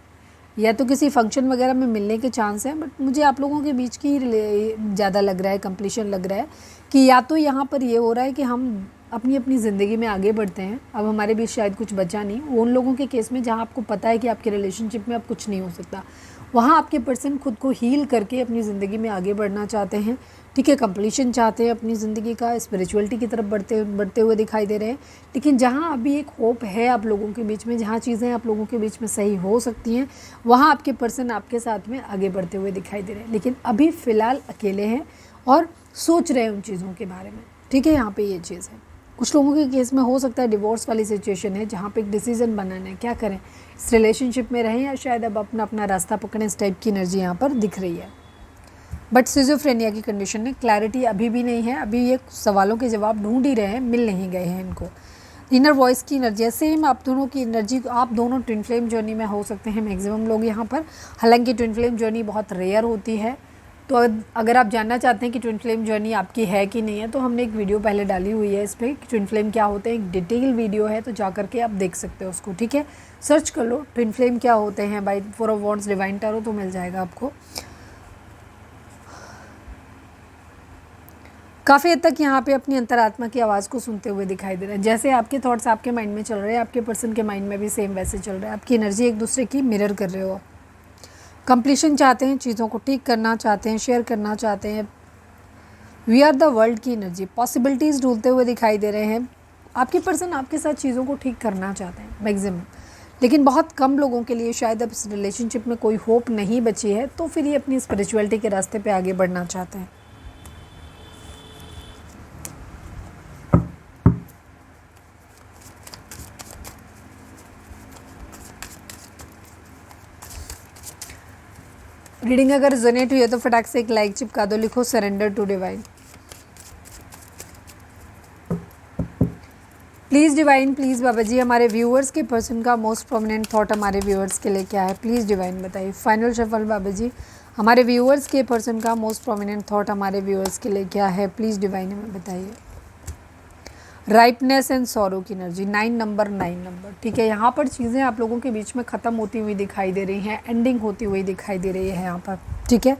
या तो किसी फंक्शन वगैरह में मिलने के चांस हैं, बट मुझे आप लोगों के बीच की ज़्यादा लग रहा है, कंप्लीशन लग रहा है कि या तो यहाँ पर ये हो रहा है कि हम अपनी अपनी ज़िंदगी में आगे बढ़ते हैं, अब हमारे बीच शायद कुछ बचा नहीं। उन लोगों के केस में जहाँ आपको पता है कि आपके रिलेशनशिप में अब कुछ नहीं हो सकता, वहाँ आपके पर्सन खुद को हील करके अपनी ज़िंदगी में आगे बढ़ना चाहते हैं, ठीक है, कंप्लीशन चाहते हैं अपनी ज़िंदगी का, स्पिरिचुअलिटी की तरफ बढ़ते हुए दिखाई दे रहे हैं। लेकिन जहाँ अभी एक होप है आप लोगों के बीच में, जहाँ चीज़ें आप लोगों के बीच में सही हो सकती हैं, वहाँ आपके पर्सन आपके साथ में आगे बढ़ते हुए दिखाई दे रहे हैं। लेकिन अभी फ़िलहाल अकेले हैं और सोच रहे हैं उन चीज़ों के बारे में, ठीक है, यहाँ पर ये चीज़ है। कुछ लोगों के केस में हो सकता है डिवोर्स वाली सिचुएशन है, जहाँ पे एक डिसीजन बनाना है, क्या करें, इस रिलेशनशिप में रहें या शायद अब अपना अपना रास्ता पकड़ें, इस टाइप की एनर्जी यहाँ पर दिख रही है। बट सिजोफ्रेनिया की कंडीशन में क्लैरिटी अभी भी नहीं है, अभी ये सवालों के जवाब ढूंढ ही रहे हैं, मिल नहीं गए हैं इनको। इनर वॉइस की एनर्जी है सेम, आप दोनों की एनर्जी, आप दोनों ट्विन फ्लेम जर्नी में हो सकते हैं मैक्सिमम लोग यहाँ पर। हालांकि ट्विन फ्लेम जर्नी बहुत रेयर होती है, तो अगर आप जानना चाहते हैं कि ट्विन फ्लेम जर्नी आपकी है कि नहीं है, तो हमने एक वीडियो पहले डाली हुई है इस पर, ट्विन फ्लेम क्या होते हैं, एक डिटेल वीडियो है, तो जा करके आप देख सकते हो उसको, ठीक है। सर्च कर लो ट्विन फ्लेम क्या होते हैं by 4 of wands divine tarot, तो मिल जाएगा आपको। काफ़ी हद तक यहाँ पे अपनी अंतरात्मा की आवाज़ को सुनते हुए दिखाई दे रहा है। जैसे आपके थॉट्स आपके माइंड में चल रहे हैं, आपके पर्सन के माइंड में भी सेम वैसे चल रहा है। आपकी एनर्जी एक दूसरे की मिरर कर रहे हो। कंप्लीशन चाहते हैं, चीज़ों को ठीक करना चाहते हैं, शेयर करना चाहते हैं। वी आर द वर्ल्ड की एनर्जी, पॉसिबिलिटीज़ ढूंढते हुए दिखाई दे रहे हैं। आपके पर्सन आपके साथ चीज़ों को ठीक करना चाहते हैं मैक्सिमम, लेकिन बहुत कम लोगों के लिए शायद अब इस रिलेशनशिप में कोई होप नहीं बची है, तो फिर ये अपनी स्पिरिचुअलिटी के रास्ते पे आगे बढ़ना चाहते हैं। रीडिंग अगर रेजोनेट हुई है तो फटाक से एक लाइक चिपका दो, लिखो surrender to divine. Please divine, please बाबा जी, हमारे व्यूअर्स के पर्सन का मोस्ट प्रोमिनेंट थॉट हमारे व्यूअर्स के लिए क्या है? प्लीज़ डिवाइन बताइए। फाइनल शफल बाबा जी, हमारे व्यूअर्स के पर्सन का मोस्ट प्रोमिनेंट थॉट हमारे व्यूअर्स के लिए क्या है? प्लीज़ डिवाइन हमें बताइए। राइपनेस एंड सॉरो की एनर्जी, 9 नंबर, ठीक है। यहाँ पर चीज़ें आप लोगों के बीच में ख़त्म होती हुई दिखाई दे रही हैं, एंडिंग होती हुई दिखाई दे रही है यहाँ पर, ठीक है।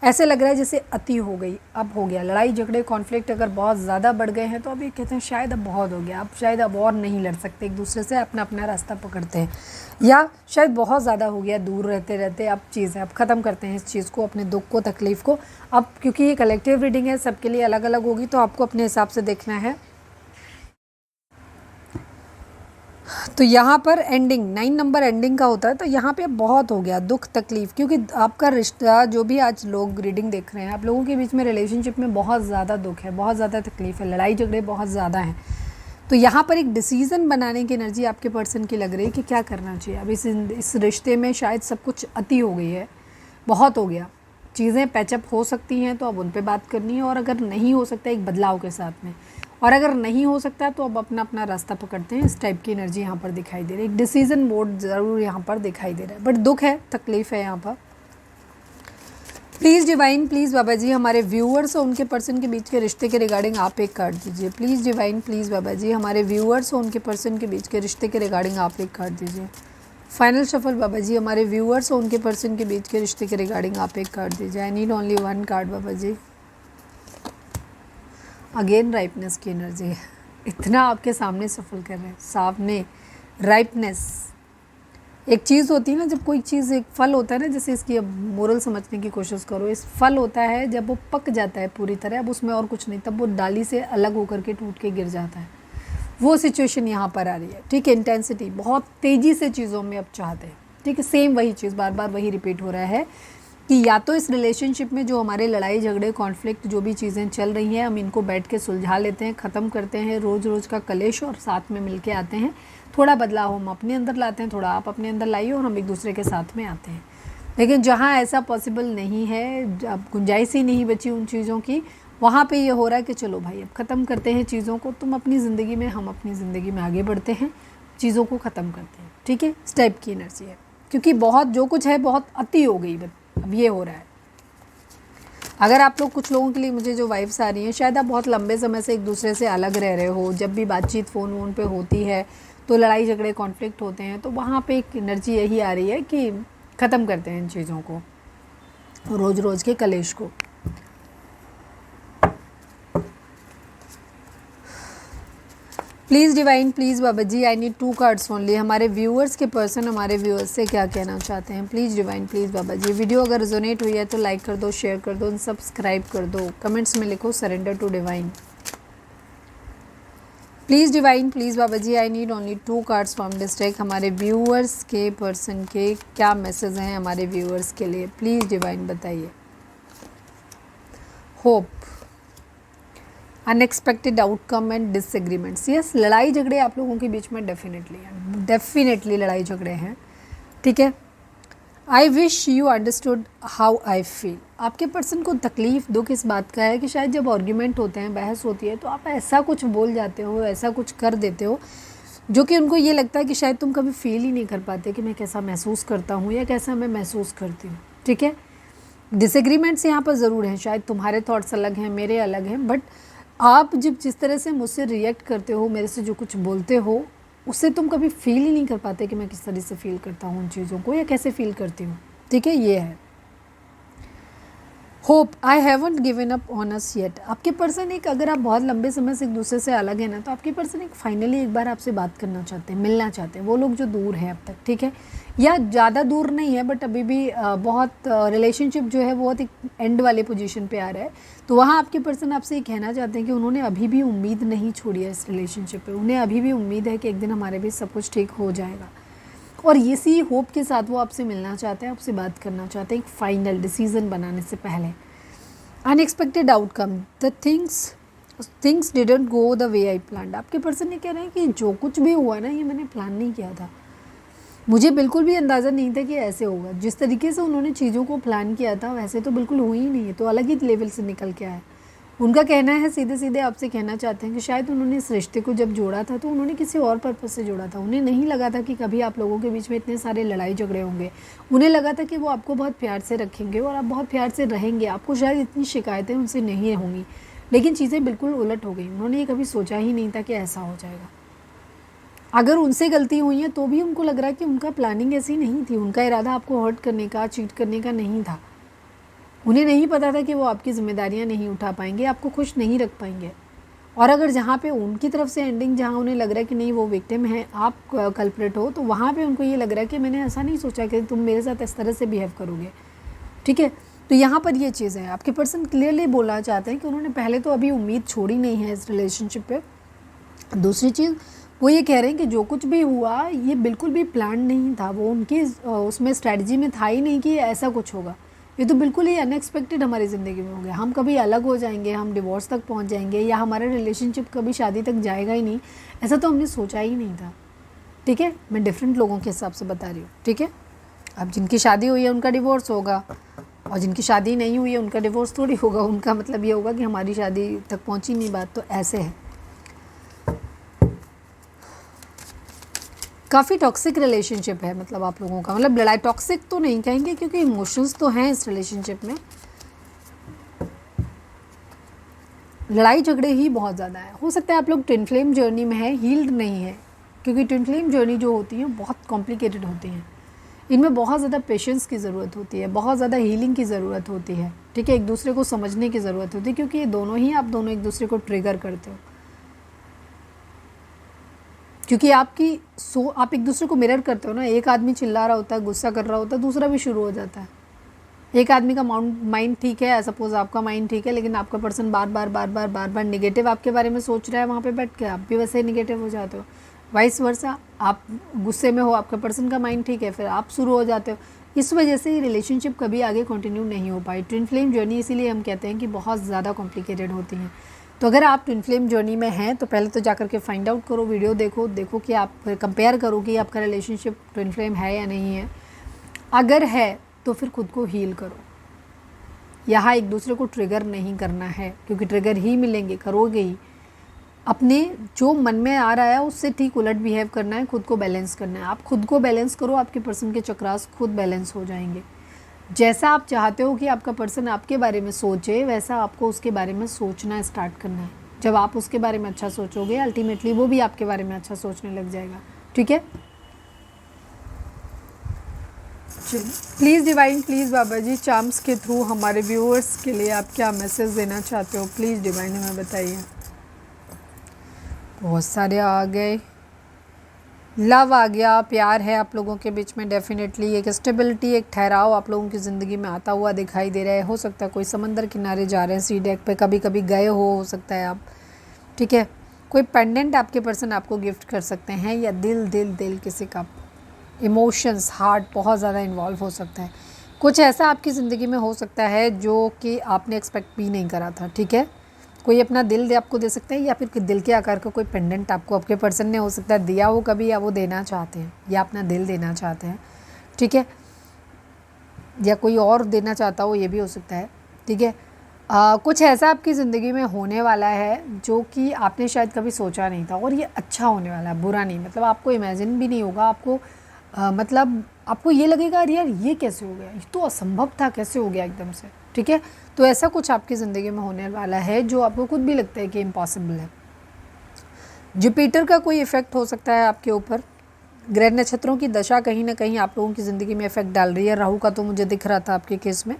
ऐसे लग रहा है जैसे अति हो गई, अब हो गया। लड़ाई झगड़े कॉन्फ्लिक्ट अगर बहुत ज़्यादा बढ़ गए हैं तो अभी कहते हैं शायद अब बहुत हो गया, अब शायद अब और नहीं लड़ सकते एक दूसरे से, अपना अपना रास्ता पकड़ते हैं, या शायद बहुत ज़्यादा हो गया, दूर रहते रहते अब चीज़ें अब ख़त्म करते हैं इस चीज़ को, अपने दुख को, तकलीफ़ को। अब क्योंकि ये कलेक्टिव रीडिंग है, सबके लिए अलग अलग होगी, तो आपको अपने हिसाब से देखना है। तो यहाँ पर एंडिंग, 9 नंबर एंडिंग का होता है, तो यहाँ पे बहुत हो गया दुख तकलीफ़, क्योंकि आपका रिश्ता, जो भी आज लोग रीडिंग देख रहे हैं, आप लोगों के बीच में रिलेशनशिप में बहुत ज़्यादा दुख है, बहुत ज़्यादा तकलीफ़ है, लड़ाई झगड़े बहुत ज़्यादा हैं। तो यहाँ पर एक डिसीज़न बनाने की एनर्जी आपके पर्सन की लग रही है कि क्या करना चाहिए। अब इस रिश्ते में शायद सब कुछ अति हो गई है, बहुत हो गया, चीज़ें पैचअप हो सकती हैं तो अब उन पे बात करनी है, और अगर नहीं हो सकता एक बदलाव के साथ में, और अगर नहीं हो सकता तो अब अपना अपना रास्ता पकड़ते हैं। इस टाइप की एनर्जी यहाँ पर दिखाई दे रही है। एक डिसीजन मोड ज़रूर यहाँ पर दिखाई दे रहा है, बट दुख है, तकलीफ़ है यहाँ पर। प्लीज़ डिवाइन, प्लीज़ बाबा जी, हमारे व्यूअर्स और उनके पर्सन के बीच के रिश्ते के रिगार्डिंग आप एक कार्ड दीजिए। प्लीज़ डिवाइन, प्लीज़ बाबा जी, हमारे व्यूअर्स और उनके पर्सन के बीच के रिश्ते के रिगार्डिंग आप एक कार्ड दीजिए। फाइनल शफल बाबा जी, हमारे व्यूअर्स और उनके पर्सन के बीच के रिश्ते के रिगार्डिंग आप एक कार्ड दीजिए। I need only 1 card Baba ji. Again ripeness की एनर्जी है, इतना आपके सामने सफल कर रहे हैं, सामने राइपनेस। एक चीज़ होती है ना, जब कोई चीज़, एक फल होता है ना, जैसे इसकी अब मोरल समझने की कोशिश करो, इस फल होता है जब वो पक जाता है पूरी तरह, अब उसमें और कुछ नहीं, तब वो डाली से अलग होकर के टूट के गिर जाता है। वो सिचुएशन यहाँ पर आ रही है, ठीक है। इंटेंसिटी, बहुत तेज़ी से चीज़ों में अब चाहते हैं, ठीक है। सेम वही चीज़ बार बार वही रिपीट हो रहा है कि या तो इस रिलेशनशिप में जो हमारे लड़ाई झगड़े कॉन्फ्लिक्ट जो भी चीज़ें चल रही हैं, हम इनको बैठ के सुलझा लेते हैं, ख़त्म करते हैं रोज़ रोज़ का कलेश, और साथ में मिल के आते हैं, थोड़ा बदलाव हम अपने अंदर लाते हैं, थोड़ा आप अपने अंदर लाइए, और हम एक दूसरे के साथ में आते हैं। लेकिन जहाँ ऐसा पॉसिबल नहीं है, अब गुंजाइश ही नहीं बची उन चीज़ों की, वहाँ पे ये हो रहा है कि चलो भाई अब ख़त्म करते हैं चीज़ों को, तुम अपनी ज़िंदगी में, हम अपनी ज़िंदगी में आगे बढ़ते हैं, चीज़ों को ख़त्म करते हैं, ठीक है। इस टाइप की एनर्जी है, क्योंकि बहुत जो कुछ है बहुत अति हो गई, अब ये हो रहा है। अगर आप लोग, कुछ लोगों के लिए मुझे जो वाइब्स आ रही हैं, शायद आप बहुत लंबे समय से एक दूसरे से अलग रह रहे हो, जब भी बातचीत फ़ोन वोन पे होती है तो लड़ाई झगड़े कॉन्फ्लिक्ट होते हैं, तो वहाँ पे एक एनर्जी यही आ रही है कि ख़त्म करते हैं इन चीज़ों को, रोज़ रोज़ के कलेश को। Please divine, please Baba ji, I need 2 cards only. हमारे व्यूअर्स के पर्सन हमारे व्यूअर्स से क्या कहना चाहते हैं? Please divine, please Baba ji. Video अगर रेजोनेट हुई है तो लाइक कर दो, शेयर कर दो, सब्सक्राइब कर दो, कमेंट्स में लिखो surrender to divine. Please divine, please Baba ji, I need only 2 cards from this deck. हमारे व्यूअर्स के पर्सन के क्या मैसेज हैं हमारे व्यूअर्स के लिए? प्लीज़ डिवाइन बताइए। Hope, unexpected outcome and disagreements. Yes, लड़ाई झगड़े आप लोगों के बीच में डेफिनेटली लड़ाई झगड़े हैं, ठीक है। I wish you understood how I feel. आपके पर्सन को तकलीफ़, दुख इस बात का है कि शायद जब आर्ग्यूमेंट होते हैं, बहस होती है, तो आप ऐसा कुछ बोल जाते हो, ऐसा कुछ कर देते हो, जो कि उनको ये लगता है कि शायद तुम कभी फील ही नहीं कर पाते कि मैं कैसा महसूस करता हूँ या कैसा मैं महसूस करती हूँ, ठीक है। डिसएग्रीमेंट्स यहाँ पर ज़रूर हैं, शायद तुम्हारे थॉट्स अलग हैं, मेरे अलग हैं, बट आप जब जिस तरह से मुझसे रिएक्ट करते हो, मेरे से जो कुछ बोलते हो, उससे तुम कभी फील ही नहीं कर पाते कि मैं किस तरह से फील करता हूँ उन चीज़ों को, या कैसे फील करती हूँ, ठीक है। ये है hope I haven't given up on us yet. आपके पर्सन एक, अगर आप बहुत लंबे समय से एक दूसरे से अलग है ना, तो आपके पर्सन एक फाइनली एक बार आपसे बात करना चाहते हैं, मिलना चाहते हैं। वो लोग जो दूर हैं अब तक, ठीक है, या ज़्यादा दूर नहीं है बट अभी भी बहुत रिलेशनशिप जो है बहुत एक एंड वाले पोजीशन पे आ रहा है, तो वहाँ आपके पर्सन आपसे ये कहना चाहते हैं कि उन्होंने अभी भी उम्मीद नहीं छोड़ी है इस रिलेशनशिप पे। उन्हें अभी भी उम्मीद है कि एक दिन हमारे बीच सब कुछ ठीक हो जाएगा, और इसी होप के साथ वो आपसे मिलना चाहते हैं, आपसे बात करना चाहते हैं एक फाइनल डिसीजन बनाने से पहले। Unexpected outcome, the things didn't go the way I planned. आपके पर्सन ये कह रहे हैं कि जो कुछ भी हुआ ना, ये मैंने प्लान नहीं किया था, मुझे बिल्कुल भी अंदाज़ा नहीं था कि ऐसे होगा। जिस तरीके से उन्होंने चीज़ों को प्लान किया था वैसे तो बिल्कुल हुई ही नहीं है, तो अलग ही लेवल से निकल के आया। उनका कहना है, सीधे सीधे आपसे कहना चाहते हैं कि शायद उन्होंने इस रिश्ते को जब जोड़ा था तो उन्होंने किसी और पर्पज़ से जोड़ा था। उन्हें नहीं लगा था कि कभी आप लोगों के बीच में इतने सारे लड़ाई झगड़े होंगे। उन्हें लगा था कि वो आपको बहुत प्यार से रखेंगे और आप बहुत प्यार से रहेंगे, आपको शायद इतनी शिकायतें उनसे नहीं होंगी। लेकिन चीज़ें बिल्कुल उलट हो गई। उन्होंने ये कभी सोचा ही नहीं था कि ऐसा हो जाएगा। अगर उनसे गलती हुई है तो भी उनको लग रहा है कि उनका प्लानिंग ऐसी नहीं थी, उनका इरादा आपको हर्ट करने का, चीट करने का नहीं था। उन्हें नहीं पता था कि वो आपकी जिम्मेदारियां नहीं उठा पाएंगे, आपको खुश नहीं रख पाएंगे। और अगर जहाँ पे उनकी तरफ से एंडिंग, जहाँ उन्हें लग रहा है कि नहीं वो विक्टिम है, आप कल्प्रेट हो, तो वहाँ पे उनको ये लग रहा है कि मैंने ऐसा नहीं सोचा कि तुम मेरे साथ इस तरह से बिहेव करोगे, ठीक है। तो यहाँ पर ये चीज़ है, आपके पर्सन क्लियरली बोलना चाहते हैं कि उन्होंने पहले तो अभी उम्मीद छोड़ी नहीं है इस रिलेशनशिप पे। दूसरी चीज़, वो ये कह रहे हैं कि जो कुछ भी हुआ ये बिल्कुल भी प्लान नहीं था, वो उनकी उसमें स्ट्रैटेजी में था ही नहीं कि ऐसा कुछ होगा। ये तो बिल्कुल ही अनएक्सपेक्टेड हमारी ज़िंदगी में हो गया। हम कभी अलग हो जाएंगे, हम डिवोर्स तक पहुंच जाएंगे, या हमारा रिलेशनशिप कभी शादी तक जाएगा ही नहीं, ऐसा तो हमने सोचा ही नहीं था, ठीक है। मैं डिफरेंट लोगों के हिसाब से बता रही हूँ, ठीक है। अब जिनकी शादी हुई है उनका डिवोर्स होगा, और जिनकी शादी नहीं हुई है उनका डिवोर्स थोड़ी होगा। उनका मतलब ये होगा कि हमारी शादी तक पहुँची नहीं बात, तो ऐसे है। काफ़ी टॉक्सिक रिलेशनशिप है, मतलब आप लोगों का, मतलब लड़ाई, टॉक्सिक तो नहीं कहेंगे क्योंकि इमोशंस तो हैं इस रिलेशनशिप में, लड़ाई झगड़े ही बहुत ज़्यादा है। हो सकता है आप लोग ट्विन फ्लेम जर्नी में है, हील्ड नहीं है, क्योंकि ट्विन फ्लेम जर्नी जो होती है बहुत कॉम्प्लिकेटेड होती हैं। इनमें बहुत ज़्यादा पेशेंस की ज़रूरत होती है, बहुत ज़्यादा हीलिंग की ज़रूरत होती है, ठीक है। एक दूसरे को समझने की ज़रूरत होती है, क्योंकि ये दोनों ही, आप दोनों एक दूसरे को ट्रिगर करते हो, क्योंकि आप एक दूसरे को मिरर करते हो ना। एक आदमी चिल्ला रहा होता है, गुस्सा कर रहा होता है, दूसरा भी शुरू हो जाता है। एक आदमी का माइंड ठीक है, सपोज आपका माइंड ठीक है, लेकिन आपका पर्सन बार बार निगेटिव आपके बारे में सोच रहा है, वहाँ पे बैठ के आप भी वैसे ही निगेटिव हो जाते हो। वाइस वर्सा, आप गुस्से में हो, आपका पर्सन का माइंड ठीक है, फिर आप शुरू हो जाते हो। इस वजह से रिलेशनशिप कभी आगे कंटिन्यू नहीं हो पाई। ट्विन फ्लेम जर्नी इसीलिए हम कहते हैं कि बहुत ज़्यादा कॉम्प्लिकेटेड होती हैं। तो अगर आप ट्विन फ्लेम जर्नी में हैं तो पहले तो जाकर के फाइंड आउट करो, वीडियो देखो कि आप कंपेयर करो कि आपका रिलेशनशिप ट्विन फ्लेम है या नहीं है। अगर है तो फिर खुद को हील करो। यहाँ एक दूसरे को ट्रिगर नहीं करना है, क्योंकि ट्रिगर ही मिलेंगे, करोगे ही। अपने जो मन में आ रहा है उससे ठीक उलट बिहेव करना है, खुद को बैलेंस करना है। आप खुद को बैलेंस करो, आपके पर्सन के चक्रास खुद बैलेंस हो जाएंगे। जैसा आप चाहते हो कि आपका पर्सन आपके बारे में सोचे, वैसा आपको उसके बारे में सोचना स्टार्ट करना है। जब आप उसके बारे में अच्छा सोचोगे, अल्टीमेटली वो भी आपके बारे में अच्छा सोचने लग जाएगा, ठीक है। Please divine, please Baba ji, charms के थ्रू हमारे व्यूअर्स के लिए आप क्या मैसेज देना चाहते हो, प्लीज़ डिवाइन हमें बताइए। बहुत सारे आ गए, लव आ गया, प्यार है आप लोगों के बीच में, डेफिनेटली एक स्टेबिलिटी, एक ठहराव आप लोगों की ज़िंदगी में आता हुआ दिखाई दे रहा है। हो सकता है कोई समंदर किनारे जा रहे हैं, सी डेक पे कभी कभी गए हो सकता है आप, ठीक है। कोई पेंडेंट आपके पर्सन आपको गिफ्ट कर सकते हैं, या दिल किसी का, इमोशंस, हार्ट बहुत ज़्यादा इन्वॉल्व हो सकता है। कुछ ऐसा आपकी ज़िंदगी में हो सकता है जो कि आपने एक्सपेक्ट भी नहीं करा था, ठीक है। कोई अपना दिल आपको दे सकता है, या फिर दिल के आकार का कोई पेंडेंट आपको आपके पर्सन ने हो सकता है दिया हो कभी, या वो देना चाहते हैं, या अपना दिल देना चाहते हैं, ठीक है। या कोई और देना चाहता हो, ये भी हो सकता है, ठीक है। कुछ ऐसा आपकी ज़िंदगी में होने वाला है जो कि आपने शायद कभी सोचा नहीं था, और ये अच्छा होने वाला है, बुरा नहीं। मतलब आपको इमेजिन भी नहीं होगा, आपको मतलब आपको ये लगेगा यार ये कैसे हो गया, ये तो असंभव था, कैसे हो गया एकदम से, ठीक है। तो ऐसा कुछ आपकी ज़िंदगी में होने वाला है जो आपको खुद भी लगता है कि इम्पॉसिबल है। जुपिटर का कोई इफ़ेक्ट हो सकता है आपके ऊपर, ग्रह नक्षत्रों की दशा कहीं ना कहीं आप लोगों की ज़िंदगी में इफेक्ट डाल रही है। राहु का तो मुझे दिख रहा था आपके केस में।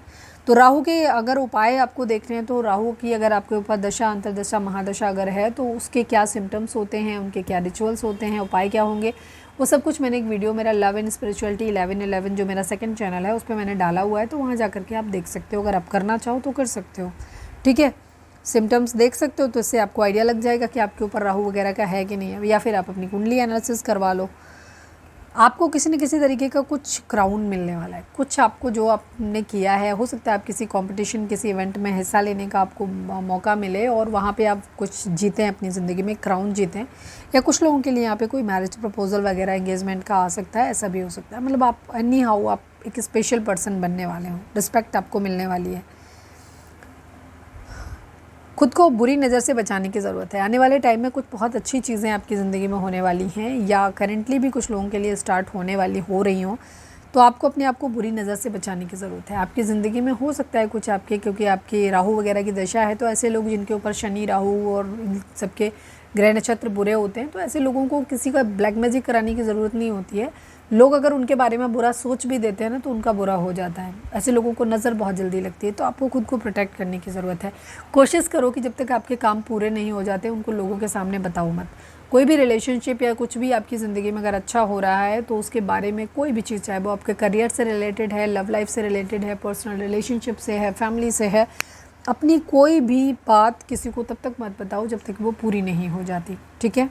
तो राहु के अगर उपाय आपको देख रहे हैं तो राहु की अगर आपके ऊपर दशा, अंतर्दशा, महादशा अगर है तो उसके क्या सिम्टम्स होते हैं, उनके क्या रिचुअल्स होते हैं, उपाय क्या होंगे, वो सब कुछ मैंने एक वीडियो मेरा लव एंड स्पिरिचुअलिटी 1111 जो मेरा सेकंड चैनल है उस पर मैंने डाला हुआ है। तो वहाँ जा करके आप देख सकते हो, अगर आप करना चाहो तो कर सकते हो। ठीक है, सिम्टम्स देख सकते हो तो इससे आपको आइडिया लग जाएगा कि आपके ऊपर राहु वगैरह का है कि नहीं है। या फिर आप अपनी कुंडली एनालिसिस करवा लो। आपको किसी न किसी तरीके का कुछ क्राउन मिलने वाला है, कुछ आपको जो आपने किया है, हो सकता है आप किसी कंपटीशन, किसी इवेंट में हिस्सा लेने का आपको मौका मिले और वहाँ पे आप कुछ जीतें अपनी ज़िंदगी में, क्राउन जीतें। या कुछ लोगों के लिए यहाँ पे कोई मैरिज प्रपोजल वगैरह, एंगेजमेंट का आ सकता है, ऐसा भी हो सकता है। मतलब आप एनी हाउ आप एक स्पेशल पर्सन बनने वाले हो, रिस्पेक्ट आपको मिलने वाली है। खुद को बुरी नज़र से बचाने की ज़रूरत है। आने वाले टाइम में कुछ बहुत अच्छी चीज़ें आपकी ज़िंदगी में होने वाली हैं, या करेंटली भी कुछ लोगों के लिए स्टार्ट होने वाली हो रही हों। तो आपको अपने आप को बुरी नज़र से बचाने की ज़रूरत है। आपकी ज़िंदगी में हो सकता है कुछ आपके, क्योंकि आपकी राहु वगैरह की दशा है, तो ऐसे लोग जिनके ऊपर शनि, राहु और इन सबके ग्रह नक्षत्र बुरे होते हैं, तो ऐसे लोगों को किसी का ब्लैक मैजिक कराने की ज़रूरत नहीं होती है। लोग अगर उनके बारे में बुरा सोच भी देते हैं ना तो उनका बुरा हो जाता है। ऐसे लोगों को नज़र बहुत जल्दी लगती है। तो आपको खुद को प्रोटेक्ट करने की ज़रूरत है। कोशिश करो कि जब तक आपके काम पूरे नहीं हो जाते उनको लोगों के सामने बताओ मत। कोई भी रिलेशनशिप या कुछ भी आपकी ज़िंदगी में अगर अच्छा हो रहा है तो उसके बारे में कोई भी चीज़, चाहे वो आपके करियर से रिलेटेड है, लव लाइफ से रिलेटेड है, पर्सनल रिलेशनशिप से है, फैमिली से है, अपनी कोई भी बात किसी को तब तक मत बताओ जब तक वो पूरी नहीं हो जाती। ठीक है,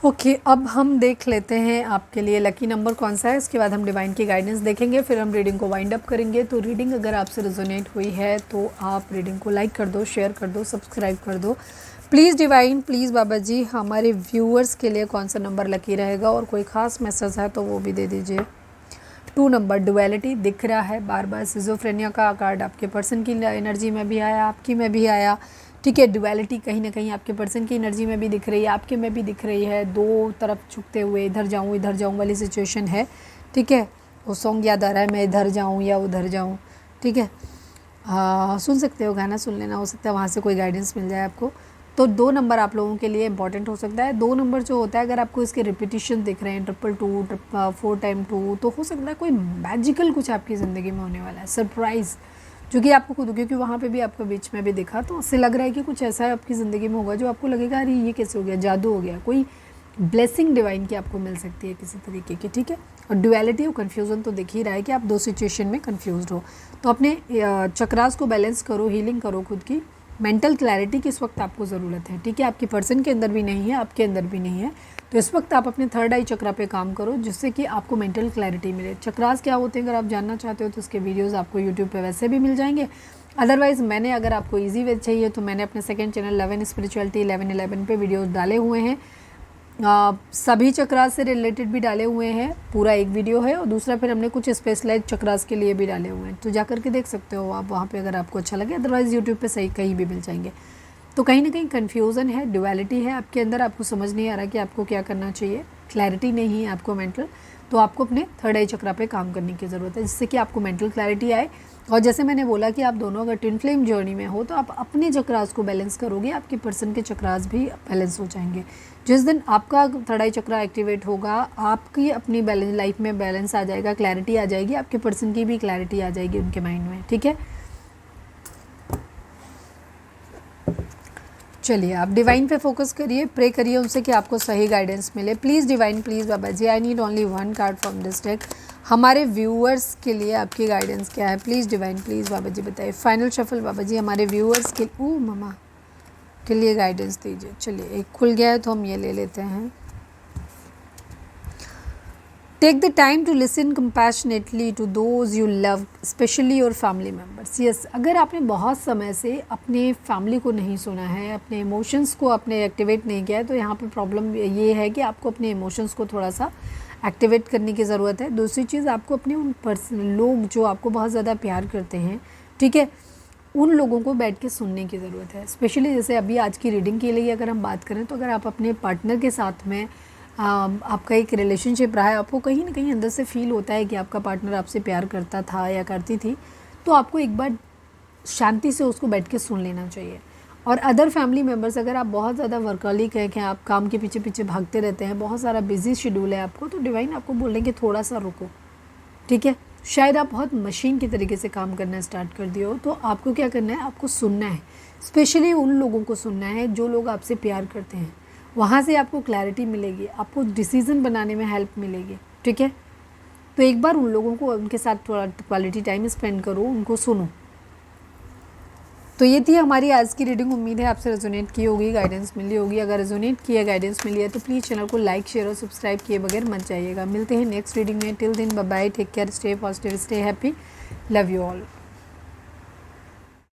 ओके अब हम देख लेते हैं आपके लिए लकी नंबर कौन सा है। इसके बाद हम डिवाइन की गाइडेंस देखेंगे, फिर हम रीडिंग को वाइंड अप करेंगे। तो रीडिंग अगर आपसे रेजोनेट हुई है तो आप रीडिंग को लाइक कर दो, शेयर कर दो, सब्सक्राइब कर दो प्लीज़। डिवाइन प्लीज़ बाबा जी, हमारे व्यूअर्स के लिए कौन सा नंबर लकी रहेगा, और कोई ख़ास मैसेज है तो वो भी दे दीजिए। 2 नंबर, डुअलिटी दिख रहा है बार बार। सिजोफ्रेनिया का कार्ड आपके पर्सन की एनर्जी में भी आया, आपकी में भी आया। ठीक है, डुअलिटी कहीं ना कहीं आपके पर्सन की एनर्जी में भी दिख रही है, आपके में भी दिख रही है। दो तरफ झुकते हुए इधर जाऊँ वाली सिचुएशन है। ठीक है, वो सॉन्ग याद आ रहा है, मैं इधर जाऊँ या उधर जाऊँ। ठीक है, सुन सकते हो, गाना सुन लेना, हो सकता है वहाँ से कोई गाइडेंस मिल जाए आपको। तो 2 नंबर आप लोगों के लिए इंपॉर्टेंट हो सकता है। 2 नंबर जो होता है, अगर आपको इसके रिपीटिशन दिख रहे हैं, 222, 4 टाइम 2, तो हो सकता है कोई मैजिकल कुछ आपकी ज़िंदगी में होने वाला है, सरप्राइज़, जो कि आपको खुद, क्योंकि वहाँ पे भी आपको बीच में भी दिखा, तो उससे लग रहा है कि कुछ ऐसा आपकी ज़िंदगी में होगा जो आपको लगेगा अरे ये कैसे हो गया, जादू हो गया, कोई ब्लेसिंग डिवाइन की आपको मिल सकती है किसी तरीके की। ठीक है, और डुअलिटी और कन्फ्यूज़न तो दिख ही रहा है कि आप 2 सिचुएशन में कन्फ्यूज़ हो। तो अपने चक्रास को बैलेंस करो, हीलिंग करो खुद की। मेंटल क्लैरिटी की इस वक्त आपको ज़रूरत है। ठीक है, आपकी पर्सन के अंदर भी नहीं है, आपके अंदर भी नहीं है। तो इस वक्त आप अपने थर्ड आई चक्रा पे काम करो, जिससे कि आपको मेंटल क्लैरिटी मिले। चक्रास क्या होते हैं अगर आप जानना चाहते हो तो उसके वीडियोस आपको यूट्यूब पे वैसे भी मिल जाएंगे। अदरवाइज़ मैंने, अगर आपको इजी वे चाहिए तो मैंने अपने second channel love and spirituality 1111 पे वीडियोस डाले हुए हैं। सभी चक्रास से रिलेटेड भी डाले हुए हैं, पूरा एक वीडियो है, और दूसरा फिर हमने कुछ स्पेशलाइज चक्रास के लिए भी डाले हुए हैं। तो जा करके देख सकते हो आप वहाँ पे अगर आपको अच्छा लगे। अदरवाइज़ यूट्यूब पे सही कहीं भी मिल जाएंगे। तो कहीं ना कहीं कन्फ्यूज़न है, डुअलिटी है आपके अंदर, आपको समझ नहीं आ रहा कि आपको क्या करना चाहिए, क्लैरिटी नहीं है आपको मेंटल। तो आपको अपने थर्ड आई चक्रा पे काम करने की ज़रूरत है, जिससे कि आपको मेंटल क्लैरिटी आए। और जैसे मैंने बोला कि आप दोनों अगर ट्विन फ्लेम जर्नी में हो तो आप अपने चक्रास को बैलेंस करोगे, आपके पर्सन के चक्रास भी बैलेंस हो जाएंगे। जिस दिन आपका थर्ड आई चक्रा एक्टिवेट होगा, आपकी अपनी बैलेंस लाइफ में बैलेंस आ जाएगा, क्लैरिटी आ जाएगी, आपके पर्सन की भी क्लैरिटी आ जाएगी उनके माइंड में। ठीक है, चलिए आप डिवाइन पे फोकस करिए, प्रे करिए उनसे कि आपको सही गाइडेंस मिले। Please divine, please Baba ji, I need only 1 card from this deck. हमारे व्यूअर्स के लिए आपकी गाइडेंस क्या है? प्लीज़ डिवाइन, प्लीज़ बाबा जी बताइए। फाइनल शफल बाबा जी, हमारे व्यूअर्स के ममा के लिए गाइडेंस दीजिए। चलिए एक खुल गया है तो हम ये ले लेते हैं। Take the time to listen compassionately to those you love, specially your family members. Yes, अगर आपने बहुत समय से अपने फैमिली को नहीं सुना है, अपने इमोशंस को आपने एक्टिवेट नहीं किया है, तो यहाँ पर प्रॉब्लम ये है कि आपको अपने इमोशंस को थोड़ा सा एक्टिवेट करने की ज़रूरत है। दूसरी चीज़, आपको अपने उन लोग जो आपको बहुत ज़्यादा प्यार करते हैं, ठीक है, उन लोगों को बैठ के सुनने की ज़रूरत है। स्पेशली जैसे अभी आज की रीडिंग के लिए अगर हम बात करें, तो अगर आप अपने पार्टनर के साथ में आपका एक रिलेशनशिप रहा है, आपको कहीं ना कहीं अंदर से फील होता है कि आपका पार्टनर आपसे प्यार करता था या करती थी, तो आपको एक बार शांति से उसको बैठ के सुन लेना चाहिए। और अदर फैमिली मेम्बर्स, अगर आप बहुत ज़्यादा वर्कहॉलिक हैं कि आप काम के पीछे पीछे भागते रहते हैं, बहुत सारा बिजी शेड्यूल है आपको, तो डिवाइन आपको बोलेंगे थोड़ा सा रुको, ठीक है। शायद आप बहुत मशीन की तरीके से काम करना स्टार्ट कर दिए हो, तो आपको क्या करना है, आपको सुनना है, स्पेशली उन लोगों को सुनना है जो लोग आपसे प्यार करते हैं। वहाँ से आपको क्लैरिटी मिलेगी, आपको डिसीज़न बनाने में हेल्प मिलेगी, ठीक है। तो एक बार उन लोगों को, उनके साथ थोड़ा क्वालिटी टाइम स्पेंड करो, उनको सुनो। तो ये थी हमारी आज की रीडिंग। उम्मीद है आपसे रेजोनेट की होगी, गाइडेंस मिली होगी। अगर रेजोनेट किया, गाइडेंस मिली है तो प्लीज़ चैनल को लाइक, शेयर और सब्सक्राइब किए बगैर मत जाइएगा। मिलते हैं नेक्स्ट रीडिंग में। Till then bye bye, take care, stay positive, stay happy, love you all.